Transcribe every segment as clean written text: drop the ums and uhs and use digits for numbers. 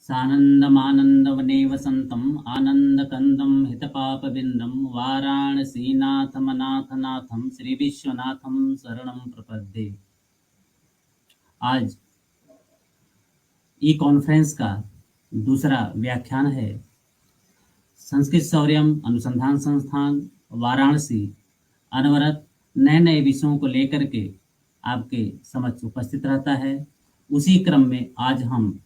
सानन्दमानन्दवने वसन्तम् आनन्दकन्दं हितपापविन्दं वाराणसीनाथमनाथनाथं श्रीविश्वनाथं शरणं प्रपद्ये। आज ई कॉन्फ्रेंस का दूसरा व्याख्यान है। संस्कृत शौर्यम अनुसंधान संस्थान वाराणसी अनवरत नए नए विषयों को लेकर के आपके समक्ष उपस्थित रहता है। उसी क्रम में आज हम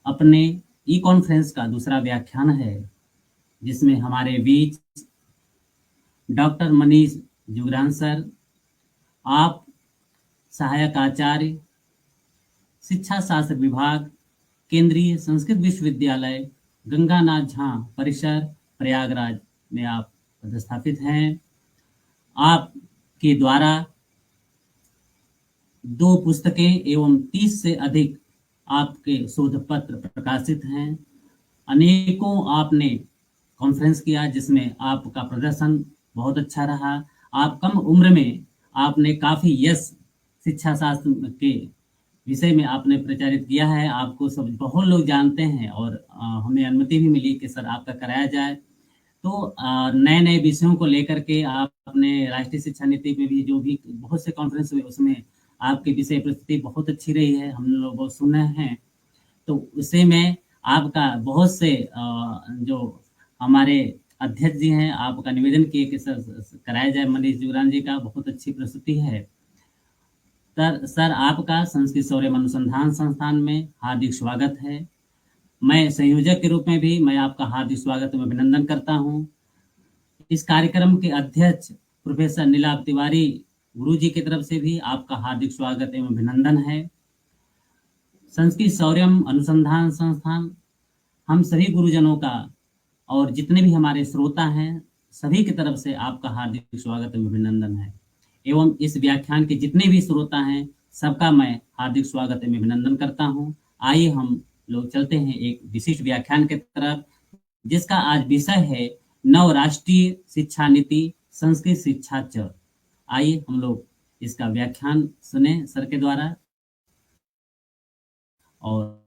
अपने ई कॉन्फ्रेंस का दूसरा व्याख्यान है, जिसमें हमारे बीच डॉक्टर मनीष जुगरान सर, आप सहायक आचार्य शिक्षा शास्त्र विभाग, केंद्रीय संस्कृत विश्वविद्यालय गंगानाथ झा परिसर प्रयागराज में आप पदस्थापित हैं। आपके द्वारा 2 पुस्तकें एवं 30 से अधिक आपके शोध पत्र प्रकाशित हैं। अनेकों आपने कॉन्फ्रेंस किया, जिसमें आपका प्रदर्शन बहुत अच्छा रहा। आप कम उम्र में आपने काफ़ी यश शिक्षा शास्त्र के विषय में आपने प्रचारित किया है। आपको सब बहुत लोग जानते हैं और हमें अनुमति भी मिली कि सर आपका कराया जाए। तो नए नए विषयों को लेकर के आपने राष्ट्रीय शिक्षा नीति में भी जो भी बहुत से कॉन्फ्रेंस हुए, उसमें आपकी विषय प्रस्तुति बहुत अच्छी रही है, हम लोग बहुत सुने हैं। तो उसे में आपका बहुत से जो हमारे अध्यक्ष जी हैं, आपका निवेदन किए कि सर कराया जाए। मनीष जुगरान जी का बहुत अच्छी प्रस्तुति है। सर आपका संस्कृत शौर्य अनुसंधान संस्थान में हार्दिक स्वागत है। मैं संयोजक के रूप में भी मैं आपका हार्दिक स्वागत एवं अभिनंदन करता हूं। इस कार्यक्रम के अध्यक्ष प्रोफेसर नीलाभ तिवारी गुरु जी की तरफ से भी आपका हार्दिक स्वागत एवं अभिनंदन है। संस्कृत शौर्यम अनुसंधान संस्थान हम सभी गुरुजनों का और जितने भी हमारे श्रोता हैं सभी की तरफ से आपका हार्दिक स्वागत एवं अभिनंदन है। एवं इस व्याख्यान के जितने भी श्रोता हैं सबका मैं हार्दिक स्वागत एवं अभिनंदन करता हूं। आइए हम लोग चलते हैं एक विशिष्ट व्याख्यान के तरफ, जिसका आज विषय है नव राष्ट्रीय शिक्षा नीति संस्कृत शिक्षा च। आइए हम लोग इसका व्याख्यान सुने सर के द्वारा, और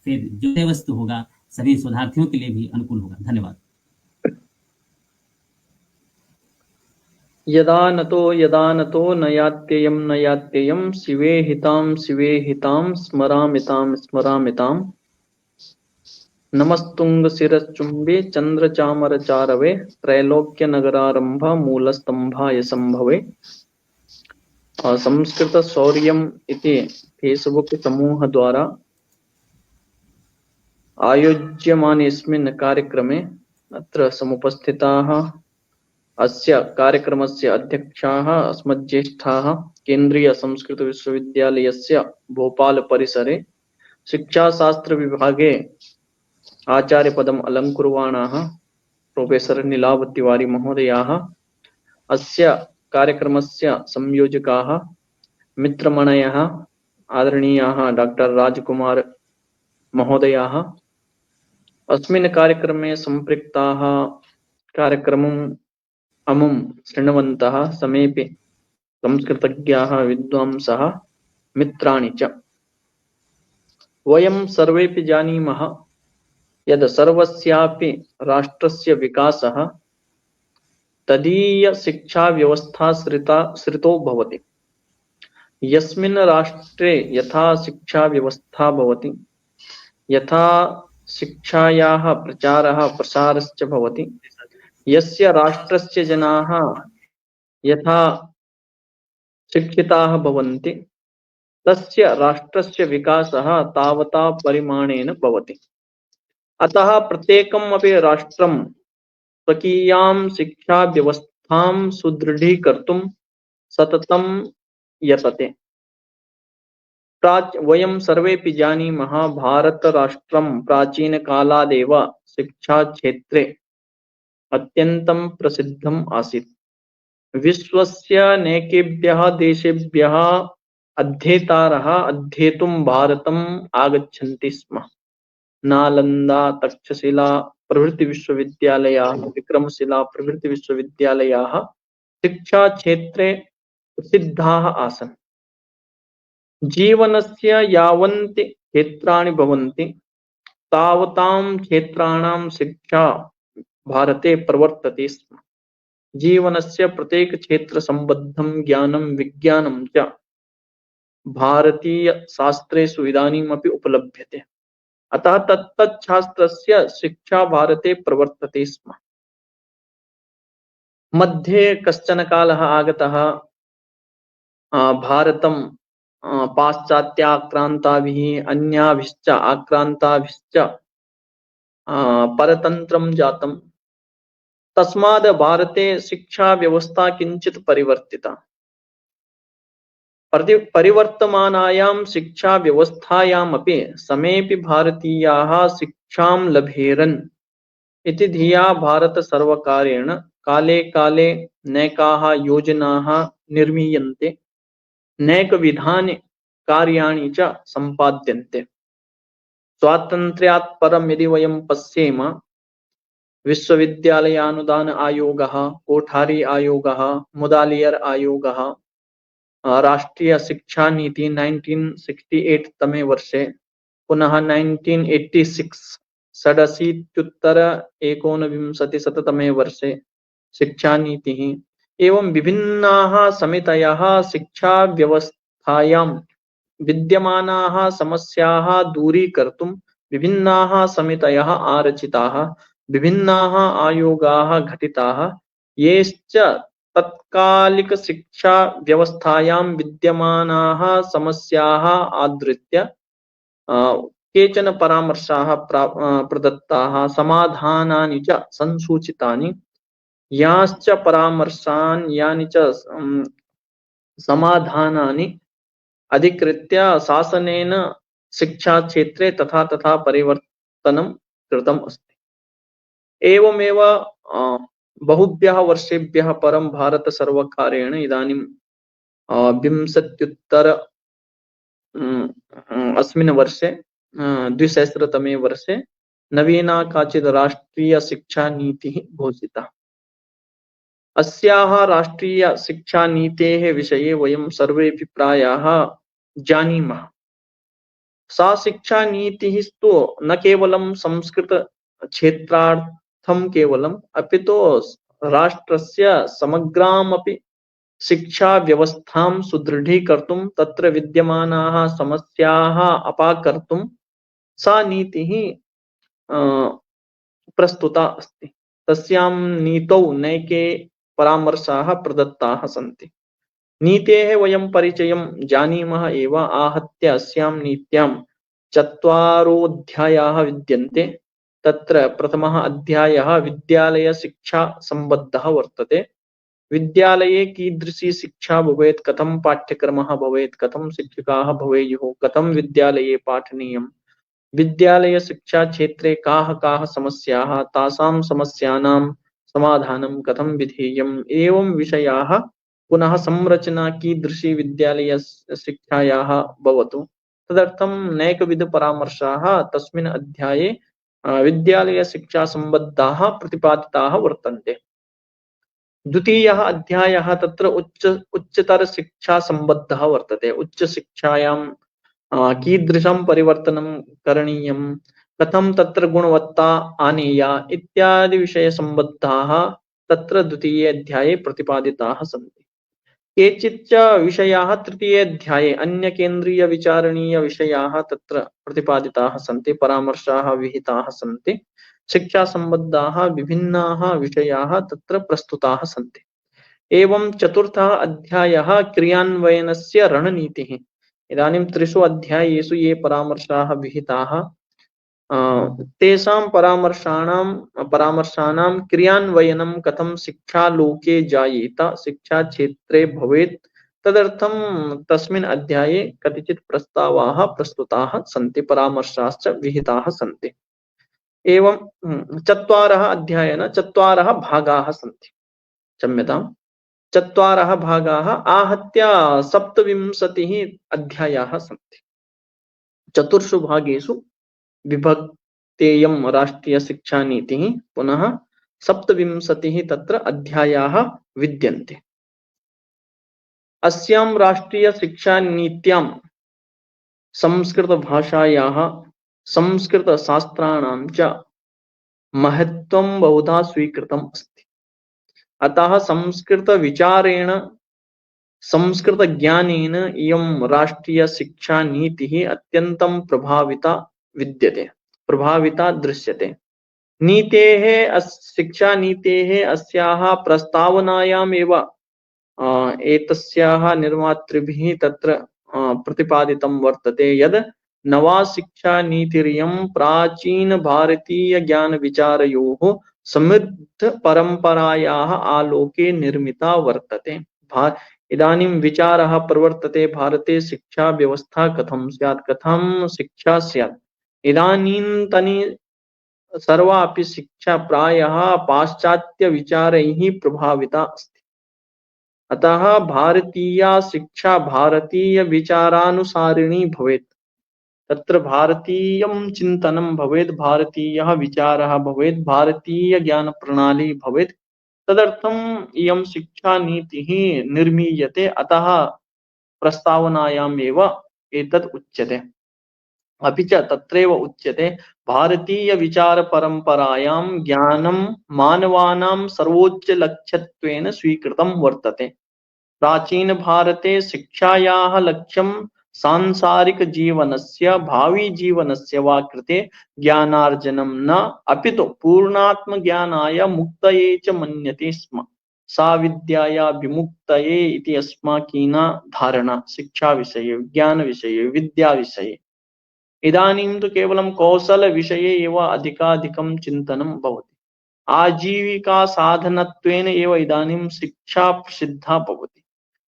फिर जो विषय वस्तु होगा सभी शोधार्थियों के लिए भी अनुकूल होगा। धन्यवाद। यदा नतो नयात्ययं शिवे हितां स्मरामितां नमस्तुंग शिरश्चुम्बे चंद्रचामरचारवे त्रैलोक्यनगरारंभ मूलस्तंभाय संभवे। संस्कृत शौर्यम इति फेसबुक समूह द्वारा आयोज्यमानेऽस्मिन् कार्यक्रमे अत्र समुपस्थिताः अस्य कार्यक्रमस्य अध्यक्षाः अस्मज्ज्येष्ठाः केन्द्रीय संस्कृत विश्वविद्यालयस्य भोपाल परिसरे शिक्षाशास्त्र विभागे आचार्यपदम् अलङ्कुर्वाणाः प्रोफेसर नीलाभ तिवारी महोदयाः, अस्य कार्यक्रमस्य संयोजकाः मित्रमणयः आदरणीयाः डॉक्टर राजकुमार महोदयाः, अस्मिन् कार्यक्रमे सम्पृक्ताः कार्यक्रमम् अमुं शृण्वन्तः समेऽपि संस्कृतज्ञाः विद्वांसः मित्राणि च। वयं सर्वेपि जानीमः यद् सर्वस्यापि राष्ट्रस्य विकासः तदीय शिक्षा व्यवस्था श्रितो भवति। यस्मिन् राष्ट्रे यथा शिक्षा व्यवस्था भवति, यथा शिक्षायाः प्रचारः प्रसारश्च भवति, यस्य राष्ट्रस्य जनाः यथा शिक्षिताः भवन्ति, तस्य राष्ट्रस्य विकासः तावता परिमाणेन भवति। अतः प्रत्येकम् अपि राष्ट्रं स्वकीयां शिक्षा व्यवस्थां सुदृढीकर्तुं सततं यतते। वयं सर्वेपि जानीमः भारतराष्ट्रं प्राचीनकालादेव शिक्षाक्षेत्रे अत्यन्तं प्रसिद्धम् आसीत्। विश्वस्य अनेकेभ्यः देशेभ्यः अध्येतारः अध्येतुं भारतम् आगच्छन्ति स्म। नालन्दा, तक्षशिला प्रभृति विश्वविद्यालयाः, विक्रमशिला प्रभृति विश्वविद्यालयाः शिक्षाक्षेत्रे प्रसिद्धाः आसन्। जीवनस्य यावन्ति क्षेत्राणि भवन्ति तावतां क्षेत्राणां शिक्षा भारते प्रवर्तते स्म। जीवनस्य प्रत्येक क्षेत्र संबद्धं ज्ञानं विज्ञानं च भारतीय शास्त्रेषु इदानीमपि उपलभ्यते। अतः तत्तत् शास्त्रस्य शिक्षा भारते प्रवर्तते स्म। मध्ये कश्चन कालः आगतः भारतं पाश्चात्याक्रान्ताभिः अन्याभिश्च आक्रान्ताभिश्च परतन्त्रं जातम्। तस्माद् भारते शिक्षा व्यवस्था किञ्चित् परिवर्तिता। परिवर्तमानायां शिक्षा व्यवस्थायामपि समेऽपि भारतीयाः शिक्षां लभेरन् इति धिया भारत सर्वकारेण काले काले नैकाः योजनाः निर्मीयन्ते, नैकविधानि कार्याणि च सम्पाद्यन्ते। स्वातन्त्र्यात् परं यदि वयं पश्येम, विश्वविद्यालयानुदान आयोगः, कोठारी आयोगः, मुदालियर आयोगः, राष्ट्रीय शिक्षा नीति 1968 तमे वर्षे, पुनः 1986 षडशीत्युत्तर एकोनविंशतिशततमे वर्षे शिक्षा नीतिः, एवं विभिन्नाः समितयः शिक्षा व्यवस्थायां विद्यमानाः समस्याः दूरीकर्तुं विभिन्नाः समितयः आरचिताः, विभिन्नाः आयोगाः घटिताः, येश्च तत्कालिक शिक्षा व्यवस्थायां विद्यमानाः समस्याः आधृत्य केचन परामर्शाः प्रदत्ताः, समाधानानि च संसूचितानि। याश्च परामर्शान् यानि च समाधानानि अधिकृत्य शासनेन शिक्षा क्षेत्रे तथा तथा परिवर्तनं कृतम् अस्ति। एवमेव बहुभ्यः वर्षेभ्यः परं भारत सर्वकारेण इदानीं 20 अस्मिन् वर्षे 2000तमे वर्षे नवीना काचित् राष्ट्रीय शिक्षा नीतिः घोषिता। अस्याः राष्ट्रीय शिक्षा नीतेः विषये वयं सर्वेपि प्रायः जानीमः। सा शिक्षा नीतिः तु न केवलं संस्कृत क्षेत्रार्थं केवलम्, अपितु राष्ट्रस्य समग्रामपि शिक्षा व्यवस्थां सुदृढीकर्तुं, तत्र विद्यमानाः समस्याः अपाकर्तुं सा नीतिः प्रस्तुता अस्ति। तस्यां नीतौ नैके परामर्शाः प्रदत्ताः सन्ति। नीतेः वयं परिचयं जानीमः एव। आहत्य अस्यां नीत्यां 4 अध्यायाः विद्यन्ते। तत्र प्रथमः अध्यायः विद्यालय शिक्षा सम्बद्धः वर्तते। विद्यालये कीदृशी शिक्षा भवेत्, कथं पाठ्यक्रमः भवेत्, कथं शिक्षकाः भवेयुः, कथं विद्यालये पाठनीयं, विद्यालय शिक्षा क्षेत्रे काः काः समस्याः, तासां समस्यानां समाधानं कथं विधेयम्, एवं विषयाः। पुनः संरचना कीदृशी विद्यालय शिक्षायाः भवतु, तदर्थं नैकविध परामर्शाः तस्मिन् अध्याये विद्यालय शिक्षा सम्बद्धाः प्रतिपादिताः वर्तन्ते। द्वितीयः अध्यायः तत्र उच्चतर शिक्षा सम्बद्धः वर्तते। उच्च शिक्षायां कीदृशं परिवर्तनं करणीयं, कथं तत्र गुणवत्ता आनेया इत्यादि विषय सम्बद्धाः तत्र द्वितीये अध्याये प्रतिपादिताः सन्ति। केचिच्च विषयाः तृतीये अध्याये अन्य केन्द्रीय विचारणीय विषयाः तत्र प्रतिपादिताः सन्ति, परामर्शाः विहिताः सन्ति। शिक्षा सम्बद्धाः विभिन्नाः विषयाः तत्र प्रस्तुताः सन्ति। एवं चतुर्थः अध्यायः क्रियान्वयनस्य रणनीतिः। इदानीं 3 अध्यायेषु ये परामर्शाः विहिताः, तेषां परामर्शाणां क्रियान्वयनं कथं शिक्षालोके जायेत, शिक्षा क्षेत्रे भवेत्, तदर्थं तस्मिन् अध्याये कतिचित् प्रस्तावाः प्रस्तुताः सन्ति, परामर्शाश्च विहिताः सन्ति। एवं 4 अध्यायेन 4 भागाः सन्ति। क्षम्यताम्, 4 भागाः आहत्य 27 अध्यायाः सन्ति। 4 भागेषु विभक्तेयं राष्ट्रीय शिक्षा नीतिः, पुनः 27 तत्र अध्यायाः विद्यन्ते। अस्यां राष्ट्रीय शिक्षा नीत्यां संस्कृत भाषायाः संस्कृतशास्त्राणां च महत्त्वं बहुधा स्वीकृतम् अस्ति। अतः संस्कृतविचारेण संस्कृतज्ञानेन इयं राष्ट्रियशिक्षानीतिः अत्यन्तं प्रभाविता दृश्यते। शिक्षानीतेः अस्याः प्रस्तावनायामेव एतस्याः निर्मातृभिः तत्र प्रतिपादितं वर्तते यद् नवा शिक्षानीतिरियं प्राचीनभारतीयज्ञानविचारयोः समृद्धपरम्परायाः आलोके निर्मिता वर्तते। इदानीं विचारः प्रवर्तते भारते शिक्षा व्यवस्था कथं स्यात्, कथं शिक्षा स्यात्। इदानीन्तनी सर्वापि शिक्षा प्रायः पाश्चात्यविचारैः प्रभाविता अस्ति। अतः भारतीया शिक्षा भारतीयविचारानुसारिणी भवेत्। तत्र भारतीयं चिन्तनं भवेत्, भारतीयः विचारः भवेत्, भारतीयज्ञानप्रणाली भवेत्। तदर्थम् इयं शिक्षानीतिः निर्मीयते। अतः प्रस्तावनायामेव एतत् उच्यते। अपि च तत्रैव उच्यते भारतीयविचारपरम्परायां ज्ञानं मानवानां सर्वोच्चलक्ष्यत्वेन स्वीकृतं वर्तते। प्राचीनभारते शिक्षायाः लक्ष्यं सांसारिकजीवनस्य भाविजीवनस्य वा कृते ज्ञानार्जनं न अपितु पूर्णात्मज्ञानाय मुक्तये च मन्यते स्म। सा विद्याया विमुक्तये इति अस्माकीना धारणा शिक्षाविषये, ज्ञानविषये, विद्याविषये। इदानीं तु केवलं कौशलविषये एव अधिकाधिकं चिन्तनं भवति। आजीविकासाधनत्वेन एव इदानीं शिक्षा प्रसिद्धा भवति।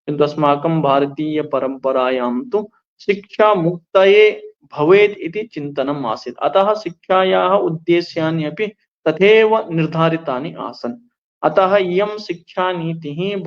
किन्तु अस्माकं भारतीयपरम्परायां तु शिक्षा मुक्तये भवेत् इति चिन्तनम् आसीत्। अतः शिक्षायाः उद्देश्यानि अपि तथैव निर्धारितानि आसन्। अतः इयं शिक्षानीतिः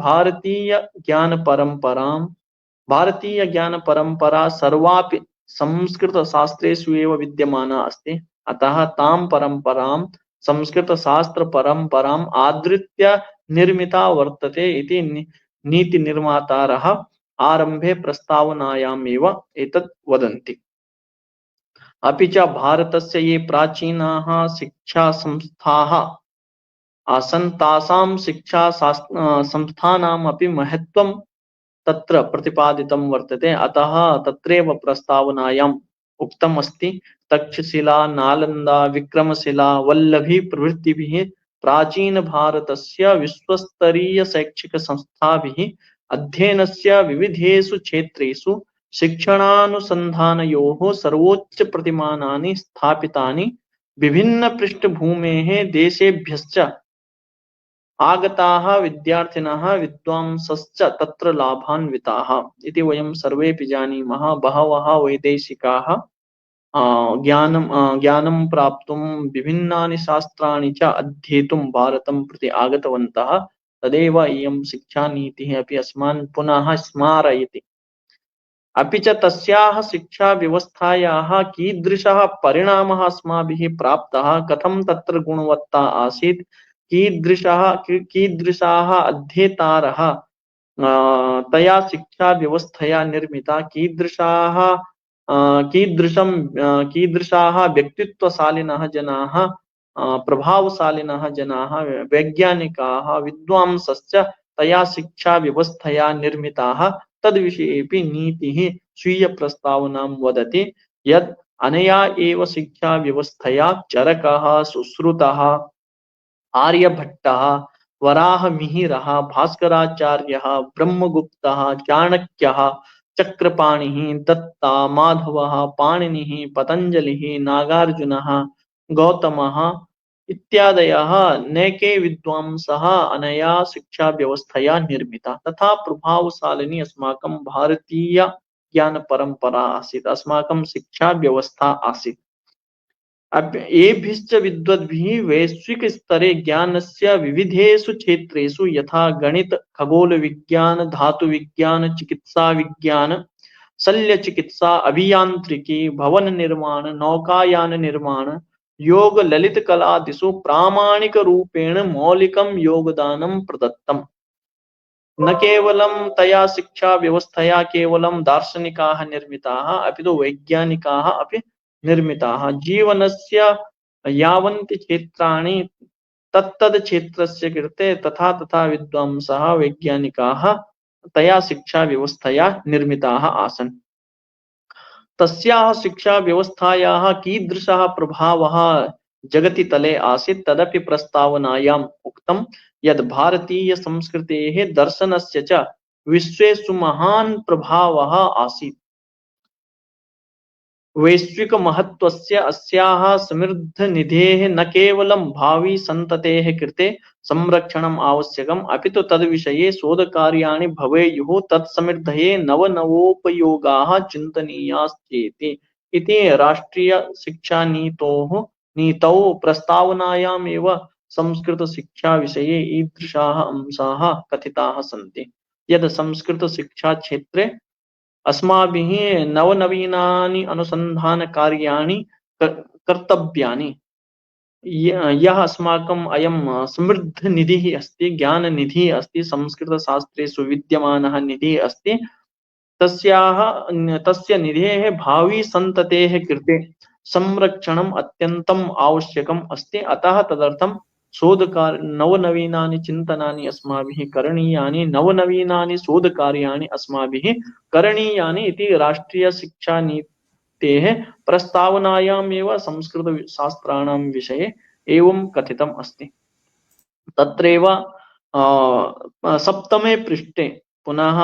भारतीयज्ञानपरम्परा सर्वापि संस्कृतशास्त्रेषु एव विद्यमाना अस्ति। अतः तां परम्परां संस्कृतशास्त्रपरम्पराम् आधृत्य निर्मिता वर्तते इति नीतिनिर्मातारः आरम्भे प्रस्तावनायामेव एतत् वदन्ति। अपि च भारतस्य ये प्राचीनाः शिक्षासंस्थाः आसन् तासां संस्थानाम् अपि महत्त्वं तत्र प्रतिपादितं वर्तते। अतः तत्रैव प्रस्तावनायाम् उक्तम् अस्ति तक्षशिला, नालन्दा, विक्रमशिला, वल्लभी प्रभृतिभिः प्राचीनभारतस्य विश्वस्तरीयशैक्षिकसंस्थाभिः अध्ययनस्य विविधेषु क्षेत्रेषु शिक्षणानुसन्धानयोः सर्वोच्चप्रतिमानानि स्थापितानि। विभिन्नपृष्ठभूमेः देशेभ्यश्च आगताः विद्यार्थिनः विद्वांसश्च तत्र लाभान्विताः इति वयं सर्वेपि जानीमः। बहवः वैदेशिकाः ज्ञानं प्राप्तुं विभिन्नानि शास्त्राणि च अध्येतुं भारतं प्रति आगतवन्तः। तदेव इयं शिक्षानीतिः अपि अस्मान् पुनः स्मारयति। अपि च तस्याः शिक्षाव्यवस्थायाः कीदृशः परिणामः अस्माभिः प्राप्तः, कथं तत्र गुणवत्ता आसीत्, कीदृशाः अध्येतारः तया शिक्षाव्यवस्थया निर्मिता, कीदृशाः व्यक्तित्वशालिनः जनाः, प्रभावशालिनः जनाः, वैज्ञानिकाः, विद्वांसश्च तया शिक्षाव्यवस्थया निर्मिताः। तद्विषयेपि नीतिः स्वीयप्रस्तावनां वदति यत् अनया एव शिक्षाव्यवस्थया चरकः, सुश्रुतः, आर्यभट्टः, वराहमिहिरः, भास्कराचार्यः, ब्रह्मगुप्तः, चाणक्यः, चक्रपाणिः, दत्ता, माधवः, पाणिनिः, पतञ्जलिः, नागार्जुनः, गौतमः इत्यादयः नैके विद्वांसः अनया शिक्षाव्यवस्थया निर्मिता। तथा प्रभावशालिनी अस्माकं भारतीय ज्ञानपरम्परा आसीत्, अस्माकं शिक्षाव्यवस्था आसीत्। एभिश्च विद्वद्भिः वैश्विकस्तरे ज्ञानस्य विविधेषु क्षेत्रेषु यथा गणित, खगोलविज्ञान, धातुविज्ञान, चिकित्साविज्ञान, शल्यचिकित्सा, अभियांत्रिकी, भवन निर्माण, नौकायान निर्माण, योग, ललित कलादिषु प्रामाणिकरूपेण मौलिकं योगदानं प्रदत्तम्। न केवलं तया शिक्षा व्यवस्थया केवलं दार्शनिकाः निर्मिताः, अपितु वैज्ञानिकाः अपि निर्मिताः। जीवनस्य यावन्ति क्षेत्राणि तत्तद् क्षेत्रस्य कृते तथा तथा विद्वांसः वैज्ञानिकाः तया शिक्षा व्यवस्थया निर्मिताः आसन्। तस्याः शिक्षा व्यवस्थायाः कीदृशः प्रभावः जगति तले आसीत् तदपि प्रस्तावनायाम् उक्तं यद् भारतीय संस्कृतेः दर्शनस्य च विश्वेषु महान् प्रभावः आसीत्। वैश्विक महत्त्वस्य अस्याः समृद्धनिधेः न केवलं भावी सन्ततेः कृते संरक्षणम् आवश्यकम् अपितु तद्विषये शोधकार्याणि भवेयुः तत्समृद्धये नवनवोपयोगाः चिन्तनीयाश्चेति। इति नीतौ प्रस्तावनायामेव संस्कृतशिक्षाविषये ईदृशाः अंशाः कथिताः सन्ति यद् संस्कृतशिक्षाक्षेत्रे अस्माभिः नवनवीनानि अनुसन्धानकार्याणि कर्तव्यानि। यः अस्माकम् अयं समृद्धनिधिः अस्ति, ज्ञाननिधिः अस्ति, संस्कृतशास्त्रेषु विद्यमानः निधिः अस्ति, तस्य निधेः भावी सन्ततेः कृते संरक्षणम् अत्यन्तम् आवश्यकम् अस्ति। अतः तदर्थं नवनवीनानि चिन्तनानि अस्माभिः करणीयानि, नवनवीनानि शोधकार्याणि अस्माभिः करणीयानि इति राष्ट्रियशिक्षानीतेः प्रस्तावनायामेव संस्कृतशास्त्राणां विषये एवं कथितम् अस्ति। तत्रैव सप्तमे पृष्ठे पुनः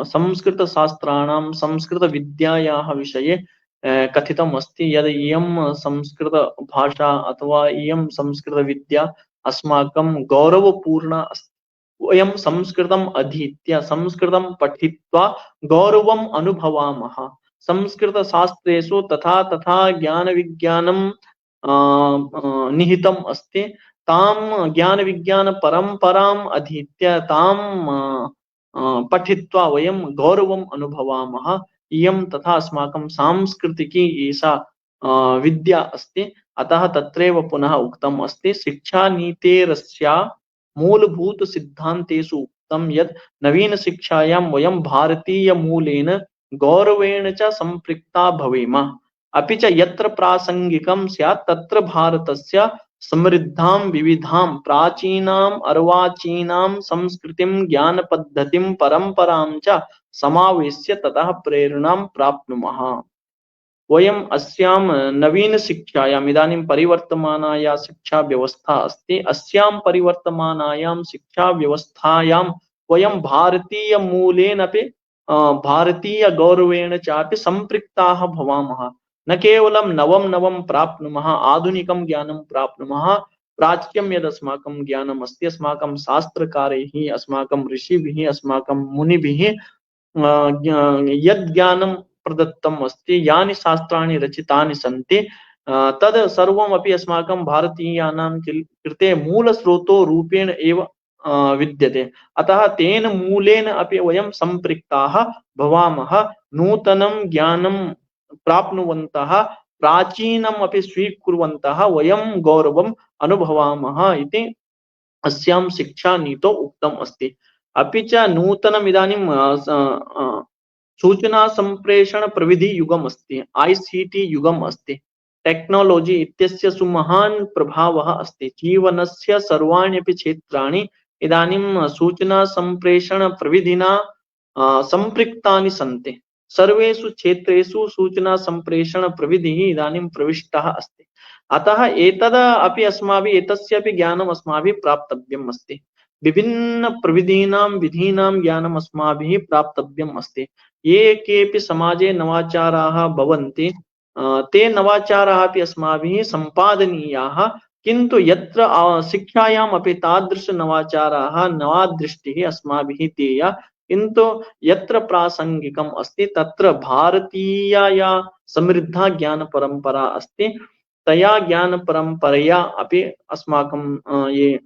संस्कृतशास्त्राणां संस्कृतविद्यायाः विषये कथितम् अस्ति यद् इयं संस्कृतभाषा अथवा इयं संस्कृतविद्या अस्माकं गौरवपूर्णा अस्ति। वयं संस्कृतम् अधीत्य संस्कृतं पठित्वा गौरवम् अनुभवामः। संस्कृतशास्त्रेषु तथा तथा ज्ञानविज्ञानं निहितम् अस्ति। तां ज्ञानविज्ञानपरम्पराम् अधीत्य तां पठित्वा वयं गौरवम् अनुभवामः। इयं तथा अस्माकं सांस्कृतिकी एषा विद्या अस्ति। अतः तत्रैव पुनः उक्तम् अस्ति शिक्षानीतेरस्या मूलभूतसिद्धान्तेषु उक्तं यत् नवीनशिक्षायां वयं भारतीयमूलेन गौरवेण च सम्पृक्ता भवेम। अपि च यत्र प्रासङ्गिकं स्यात् तत्र भारतस्य समृद्धां विविधां प्राचीनाम् अर्वाचीनां संस्कृतिं ज्ञानपद्धतिं परम्परां च समावेश्य ततः प्रेरणां प्राप्नुमः। वयम् अस्यां नवीनशिक्षायाम् इदानीं परिवर्तमानाया शिक्षाव्यवस्था अस्ति। अस्यां परिवर्तमानायां शिक्षाव्यवस्थायां वयं भारतीयमूलेनपि भारतीयगौरवेण चापि सम्पृक्ताः भवामः। न केवलं नवं प्राप्नुमः, आधुनिकं ज्ञानं प्राप्नुमः। प्राच्यं यद् अस्माकं ज्ञानम् अस्ति, अस्माकं शास्त्रकारैः, अस्माकं ऋषिभिः, अस्माकं मुनिभिः यद् ज्ञानं प्रदत्तम् अस्ति, यानि शास्त्राणि रचितानि सन्ति, तद् सर्वमपि अस्माकं भारतीयानां कृते मूलस्रोतो रूपेण एव विद्यते। अतः तेन मूलेन अपि वयं सम्पृक्ताः भवामः। नूतनं ज्ञानं प्राप्नुवन्तः, प्राचीनम् अपि स्वीकुर्वन्तः वयं गौरवम् अनुभवामः इति अस्यां शिक्षानीतौ उक्तम् अस्ति। अपि च नूतनम् इदानीं सूचना संप्रेषण प्रविधि युगम् अस्ति, ICT युगम् अस्ति। टेक्नोलॉजी इत्यस्य सुमहान् प्रभावः अस्ति। जीवनस्य सर्वाण्यपि क्षेत्राणि इदानीं सूचना संप्रेषण प्रविधिना सम्पृक्तानि सन्ति। सर्वेषु क्षेत्रेषु सूचना संप्रेषण प्रविधिः इदानीं प्रविष्टः अस्ति। अतः एतद् अपि अस्माभिः एतस्य अपि ज्ञानम् अस्माभिः प्राप्तव्यम् अस्ति। विभिन्न प्रविधीनां विधीनां ज्ञानम् अस्माभिः प्राप्तव्यम् अस्ति। ये केऽपि समाजे नवाचाराः भवन्ति, ते नवाचाराः अपि अस्माभिः सम्पादनीयाः। किन्तु यत्र शिक्षायाम् अपि तादृश नवाचाराः, नवा दृष्टिः अस्माभिः देया। किन्तु यत्र प्रासङ्गिकम् अस्ति तत्र भारतीया समृद्धा ज्ञानपरम्परा अस्ति। तया ज्ञानपरम्परया अपि अस्माकं ये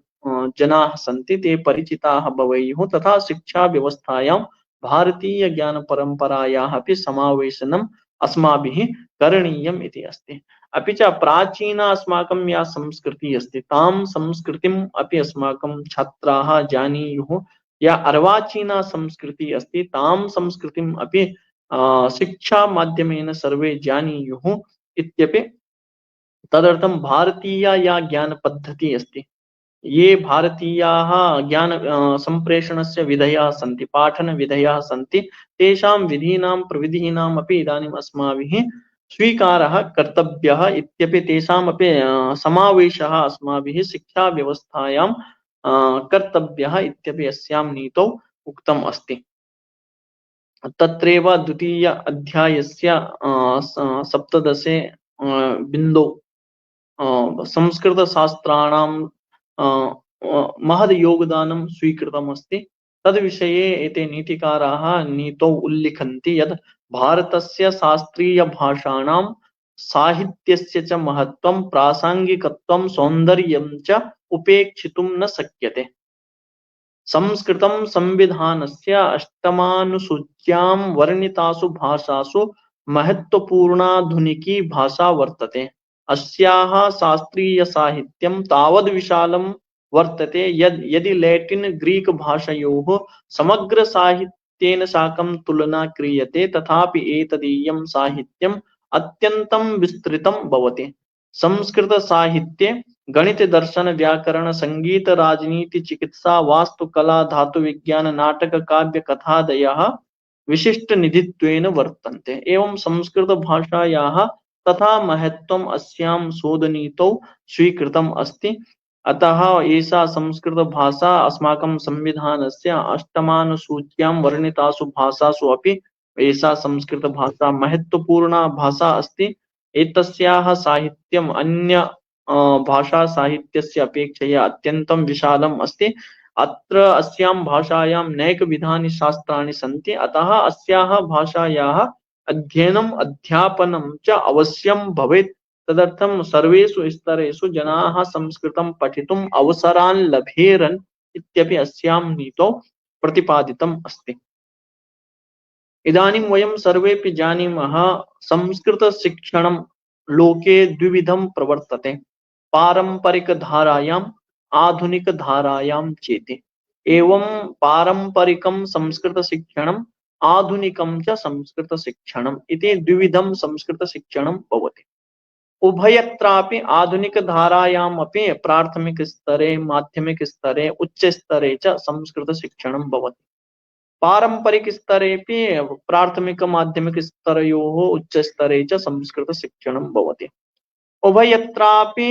जनाः सन्ति ते परिचिताः भवेयुः। तथा शिक्षाव्यवस्थायां भारतीय ज्ञानपरम्परायाः अपि समावेशनम् अस्माभिः करणीयम् इति अस्ति। अपि च प्राचीना अस्माकं या संस्कृतिः अस्ति, तां संस्कृतिम् अपि अस्माकं छात्राः जानीयुः। या अर्वाचीना संस्कृतिः अस्ति, तां संस्कृतिम् अपि शिक्षा माध्यमेन सर्वे जानीयुः। इत्यपि तदर्थं भारतीया या ज्ञानपद्धतिः अस्ति, ये भारतीयाः ज्ञान सम्प्रेषणस्य विधयः सन्ति, पाठनविधयः सन्ति, तेषां विधीनां प्रविधीनाम् अपि इदानीम् अस्माभिः स्वीकारः कर्तव्यः इत्यपि तेषामपि समावेशः अस्माभिः शिक्षाव्यवस्थायां कर्तव्यः इत्यपि अस्यां नीतौ उक्तम् अस्ति। तत्रैव द्वितीय अध्यायस्य सप्तदशे बिन्दौ संस्कृतशास्त्राणां महद् योगदानं स्वीकृतमस्ति। तद्विषये एते नीतिकाराः नीतौ उल्लिखन्ति यत् भारतस्य शास्त्रीयभाषाणां साहित्यस्य च महत्त्वं, प्रासङ्गिकत्वं, सौन्दर्यं च उपेक्षितुं न शक्यते। संस्कृतं संविधानस्य अष्टमानुसूच्यां वर्णितासु भाषासु महत्त्वपूर्णाधुनिकी भाषा वर्तते। अस्याः शास्त्रीयसाहित्यं तावद् विशालं वर्तते यदि लैटिन् ग्रीक भाषयोः समग्रसाहित्येन साकं तुलना क्रियते तथापि एतदीयं साहित्यम् अत्यन्तं विस्तृतं भवति। संस्कृतसाहित्ये गणित, दर्शन, व्याकरण, संगीत, राजनीति, चिकित्सा, वास्तुकला, धातुविज्ञान, नाटक, काव्य, कथादयः विशिष्टनिधित्वेन वर्तन्ते। एवं संस्कृतभाषायाः तथा महत्त्वम् अस्यां शोधनीतौ स्वीकृतम् अस्ति। अतः एषा संस्कृतभाषा अस्माकं संविधानस्य अष्टमानुसूच्यां वर्णितासु भाषासु अपि एषा संस्कृतभाषा महत्त्वपूर्णा भाषा अस्ति। एतस्याः साहित्यम् अन्य भाषा साहित्यस्य अपेक्षया अत्यन्तं विशालम् अस्ति। अत्र अस्यां भाषायां नैकविधानि शास्त्राणि सन्ति। अतः अस्याः भाषायाः अध्ययनम् अध्यापनं च अवश्यं भवेत्। तदर्थं सर्वेषु स्तरेषु जनाः संस्कृतं पठितुम् अवसरान् लभेरन् इत्यपि अस्यां नीतौ प्रतिपादितम् अस्ति। इदानीं वयं सर्वेपि जानीमः संस्कृतशिक्षणं लोके द्विविधं प्रवर्तते, पारम्परिकधारायाम् आधुनिकधारायां चेति। एवं पारम्परिकं संस्कृतशिक्षणम् आधुनिकं च संस्कृतशिक्षणम् इति द्विविधं संस्कृतशिक्षणं भवति। उभयत्रापि आधुनिकधारायामपि प्राथमिकस्तरे, माध्यमिकस्तरे, उच्चस्तरे च संस्कृतशिक्षणं भवति। पारम्परिकस्तरेऽपि प्राथमिक-माध्यमिकस्तरयोः उच्चस्तरे च संस्कृतशिक्षणं भवति। उभयत्रापि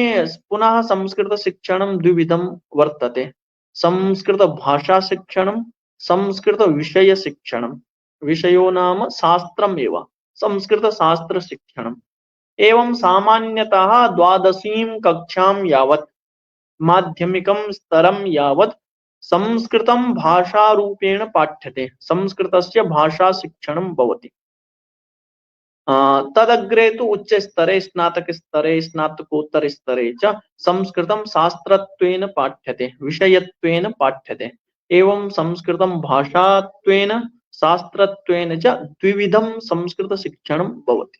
पुनः संस्कृतशिक्षणं द्विविधं वर्तते, संस्कृतभाषाशिक्षणं, संस्कृतविषयशिक्षणं। विषयो नाम शास्त्रम् एव, संस्कृतशास्त्रशिक्षणम्। एवं सामान्यतः 12वीं कक्षां यावत्, माध्यमिकं स्तरं यावत् संस्कृतं भाषारूपेण पाठ्यते, संस्कृतस्य भाषाशिक्षणं भवति। तदग्रे तु उच्चस्तरे, स्नातकस्तरे, स्नातकोत्तरस्तरे च संस्कृतं शास्त्रत्वेन पाठ्यते, विषयत्वेन पाठ्यते। एवं संस्कृतं भाषात्वेन शास्त्रत्वेन च द्विविधं संस्कृतशिक्षणं भवति।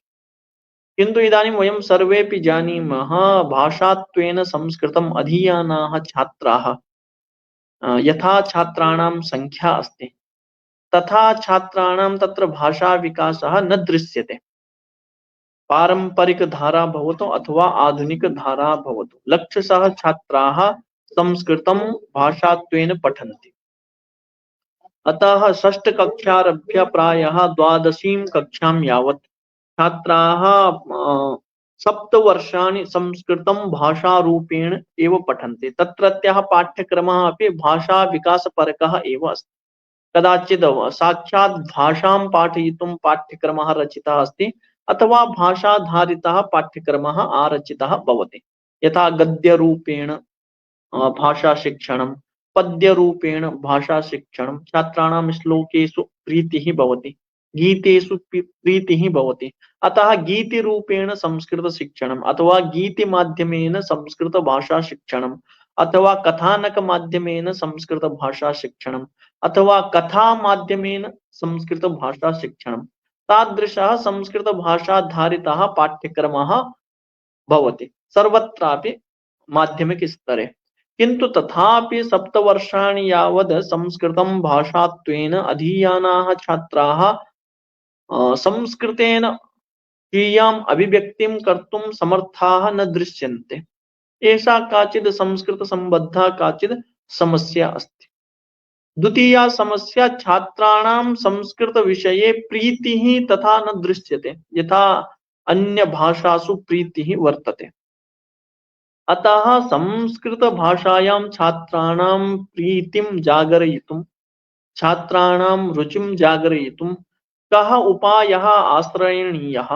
किन्तु इदानीं वयं सर्वेपि जानीमः भाषात्वेन संस्कृतम् अधीयानाः छात्राः यथा छात्राणां संख्या अस्ति तथा छात्राणां तत्र भाषाविकासः न दृश्यते। पारम्परिकधारा भवतु अथवा आधुनिकधारा भवतु, लक्षशः छात्राः संस्कृतं भाषात्वेन पठन्ति। अतः षष्ठकक्षारभ्य प्रायः 12वीं कक्षां यावत् छात्राः 7 वर्षाणि संस्कृतं भाषारूपेण एव पठन्ति। तत्रत्यः पाठ्यक्रमः अपि भाषाविकासपरकः एव अस्ति। कदाचित् साक्षात् भाषां पाठयितुं पाठ्यक्रमः रचितः अस्ति अथवा भाषाधारितः पाठ्यक्रमः आरचितः भवति। यथा गद्यरूपेण भाषाशिक्षणं, पद्यरूपेण भाषाशिक्षणं, छात्राणां श्लोकेषु प्रीतिः भवति, गीतेषु प्रीतिः भवति। अतः गीतिरूपेण संस्कृतशिक्षणम् अथवा गीतिमाध्यमेन संस्कृतभाषाशिक्षणम् अथवा कथानकमाध्यमेन संस्कृतभाषाशिक्षणम् अथवा कथामाध्यमेन संस्कृतभाषाशिक्षणम्, तादृशः संस्कृतभाषाधारितः पाठ्यक्रमः भवति सर्वत्रापि माध्यमिकस्तरे। किन्तु तथापि 7 वर्षाणि यावत् संस्कृतं भाषात्वेन अधीयानाः छात्राः संस्कृतेन स्वीयाम् अभिव्यक्तिं कर्तुं समर्थाः न दृश्यन्ते। एषा काचित् संस्कृतसम्बद्धा काचित् समस्या अस्ति। द्वितीया समस्या छात्राणां संस्कृतविषये प्रीतिः तथा न दृश्यते यथा अन्यभाषासु प्रीतिः वर्तते। अतः संस्कृतभाषायां छात्राणां प्रीतिं जागरयितुं, छात्राणां रुचिं जागरयितुं कः उपायः आश्रयणीयः?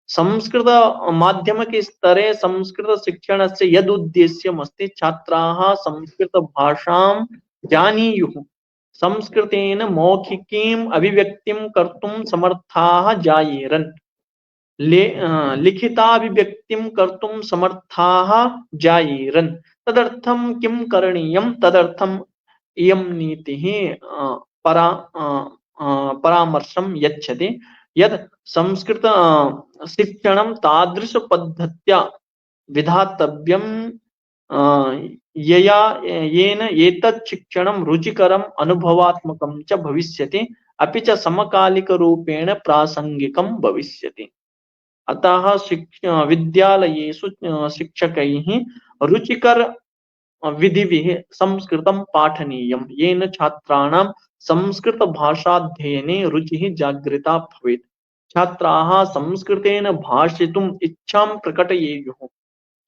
संस्कृत माध्यमिक स्तरे संस्कृत शिक्षणस्य यदुद्देश्यमस्ति छात्राः संस्कृत भाषां जानीयुः, संस्कृतेन मौखिकीम् अभिव्यक्तिं कर्तुं समर्थाः जायेरन्, लिखिताभिव्यक्तिं कर्तुं समर्थाः जायेरन्। तदर्थं किं करणीयं? तदर्थम् इयं नीतिः परामर्शं यच्छति यत् संस्कृत शिक्षणं तादृशपद्धत्या विधातव्यं यया येन एतत् शिक्षणं रुचिकरम् अनुभवात्मकं च भविष्यति, अपि च समकालिकरूपेण प्रासंगिकं भविष्यति। अतः विद्यालयेषु शिक्षकैः रुचिकर विधिभिः संस्कृतं पाठनीयं, येन छात्राणां संस्कृतभाषाध्ययने रुचिः जागृता भवेत्। छात्राः संस्कृतेन भाषितुम् इच्छां प्रकटयेयुः,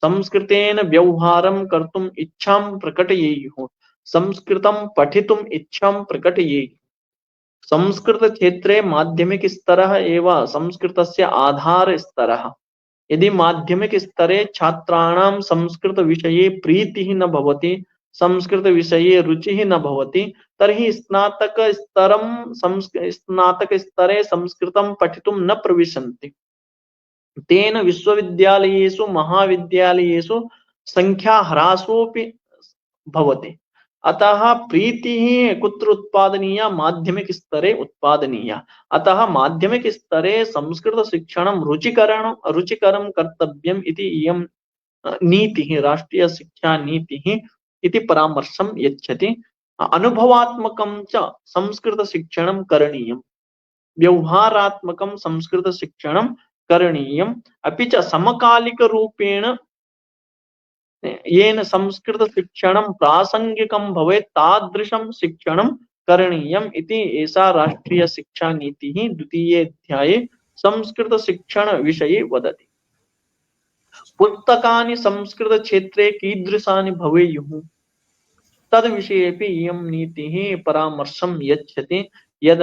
संस्कृतेन व्यवहारं कर्तुम् इच्छां प्रकटयेयुः, संस्कृतं पठितुम् इच्छां प्रकटयेयुः। संस्कृत क्षेत्रे माध्यमिक स्तरः एव संस्कृतस्य आधार स्तरः। यदि माध्यमिक स्तरे छात्राणां संस्कृत विषये प्रीतिः न भवति, संस्कृत विषये रुचिः न भवति, तर्हि स्नातक स्तरे संस्कृतं पठितुं न प्रविशन्ति। तेन विश्वविद्यालयेषु महाविद्यालयेषु संख्या ह्रासोऽपि भवति। अतः प्रीतिः कुत्र उत्पादनीया? माध्यमिक स्तरे उत्पादनीया। अतः माध्यमिक स्तरे संस्कृत शिक्षणं रुचिकरं कर्तव्यम् इति इयं नीतिः, राष्ट्रीय शिक्षा नीतिः इति परामर्शं यच्छति। अनुभवात्मकं च संस्कृत शिक्षणं करणीयं, व्यवहारात्मकं संस्कृत शिक्षणं करणीयम्, अपि च समकालिकरूपेण येन संस्कृत शिक्षणं प्रासंगिकं भवेत् तादृशं शिक्षणं करणीयम् इति एषा राष्ट्रीय शिक्षा नीतिः द्वितीये अध्याये संस्कृत शिक्षण विषये वदति। पुस्तकानि संस्कृत क्षेत्रे कीदृशानि भवेयुः? तद्विषयेपि इयं नीतिः परामर्शं यच्छति यद्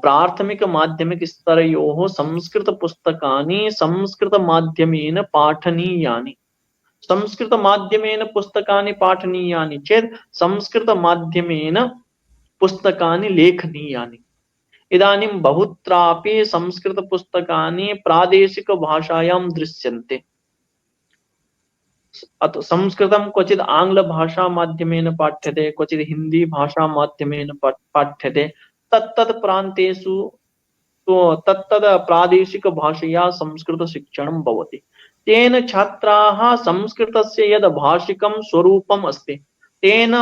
प्राथमिक माध्यमिक स्तरयोः संस्कृत पुस्तकानि संस्कृत माध्यमेन पाठनीयानि। संस्कृत माध्यमेन पुस्तकानि पाठनीयानि चेत् संस्कृत माध्यमेन पुस्तकानि लेखनीयानि। इदानीं बहुत्रापि संस्कृत पुस्तकानि प्रादेशिक भाषायां दृश्यन्ते। संस्कृतं क्वचित् आंग्ल भाषा माध्यमेन पाठ्यते, क्वचित् हिंदी भाषा माध्यमेन पाठ्यते। तत्तत् प्रान्तेषु तत्तद् प्रादेशिक भाषया संस्कृत शिक्षणं भवति। तेन छात्राः संस्कृतस्य यद् भाषिकं स्वरूपम् अस्ति तेन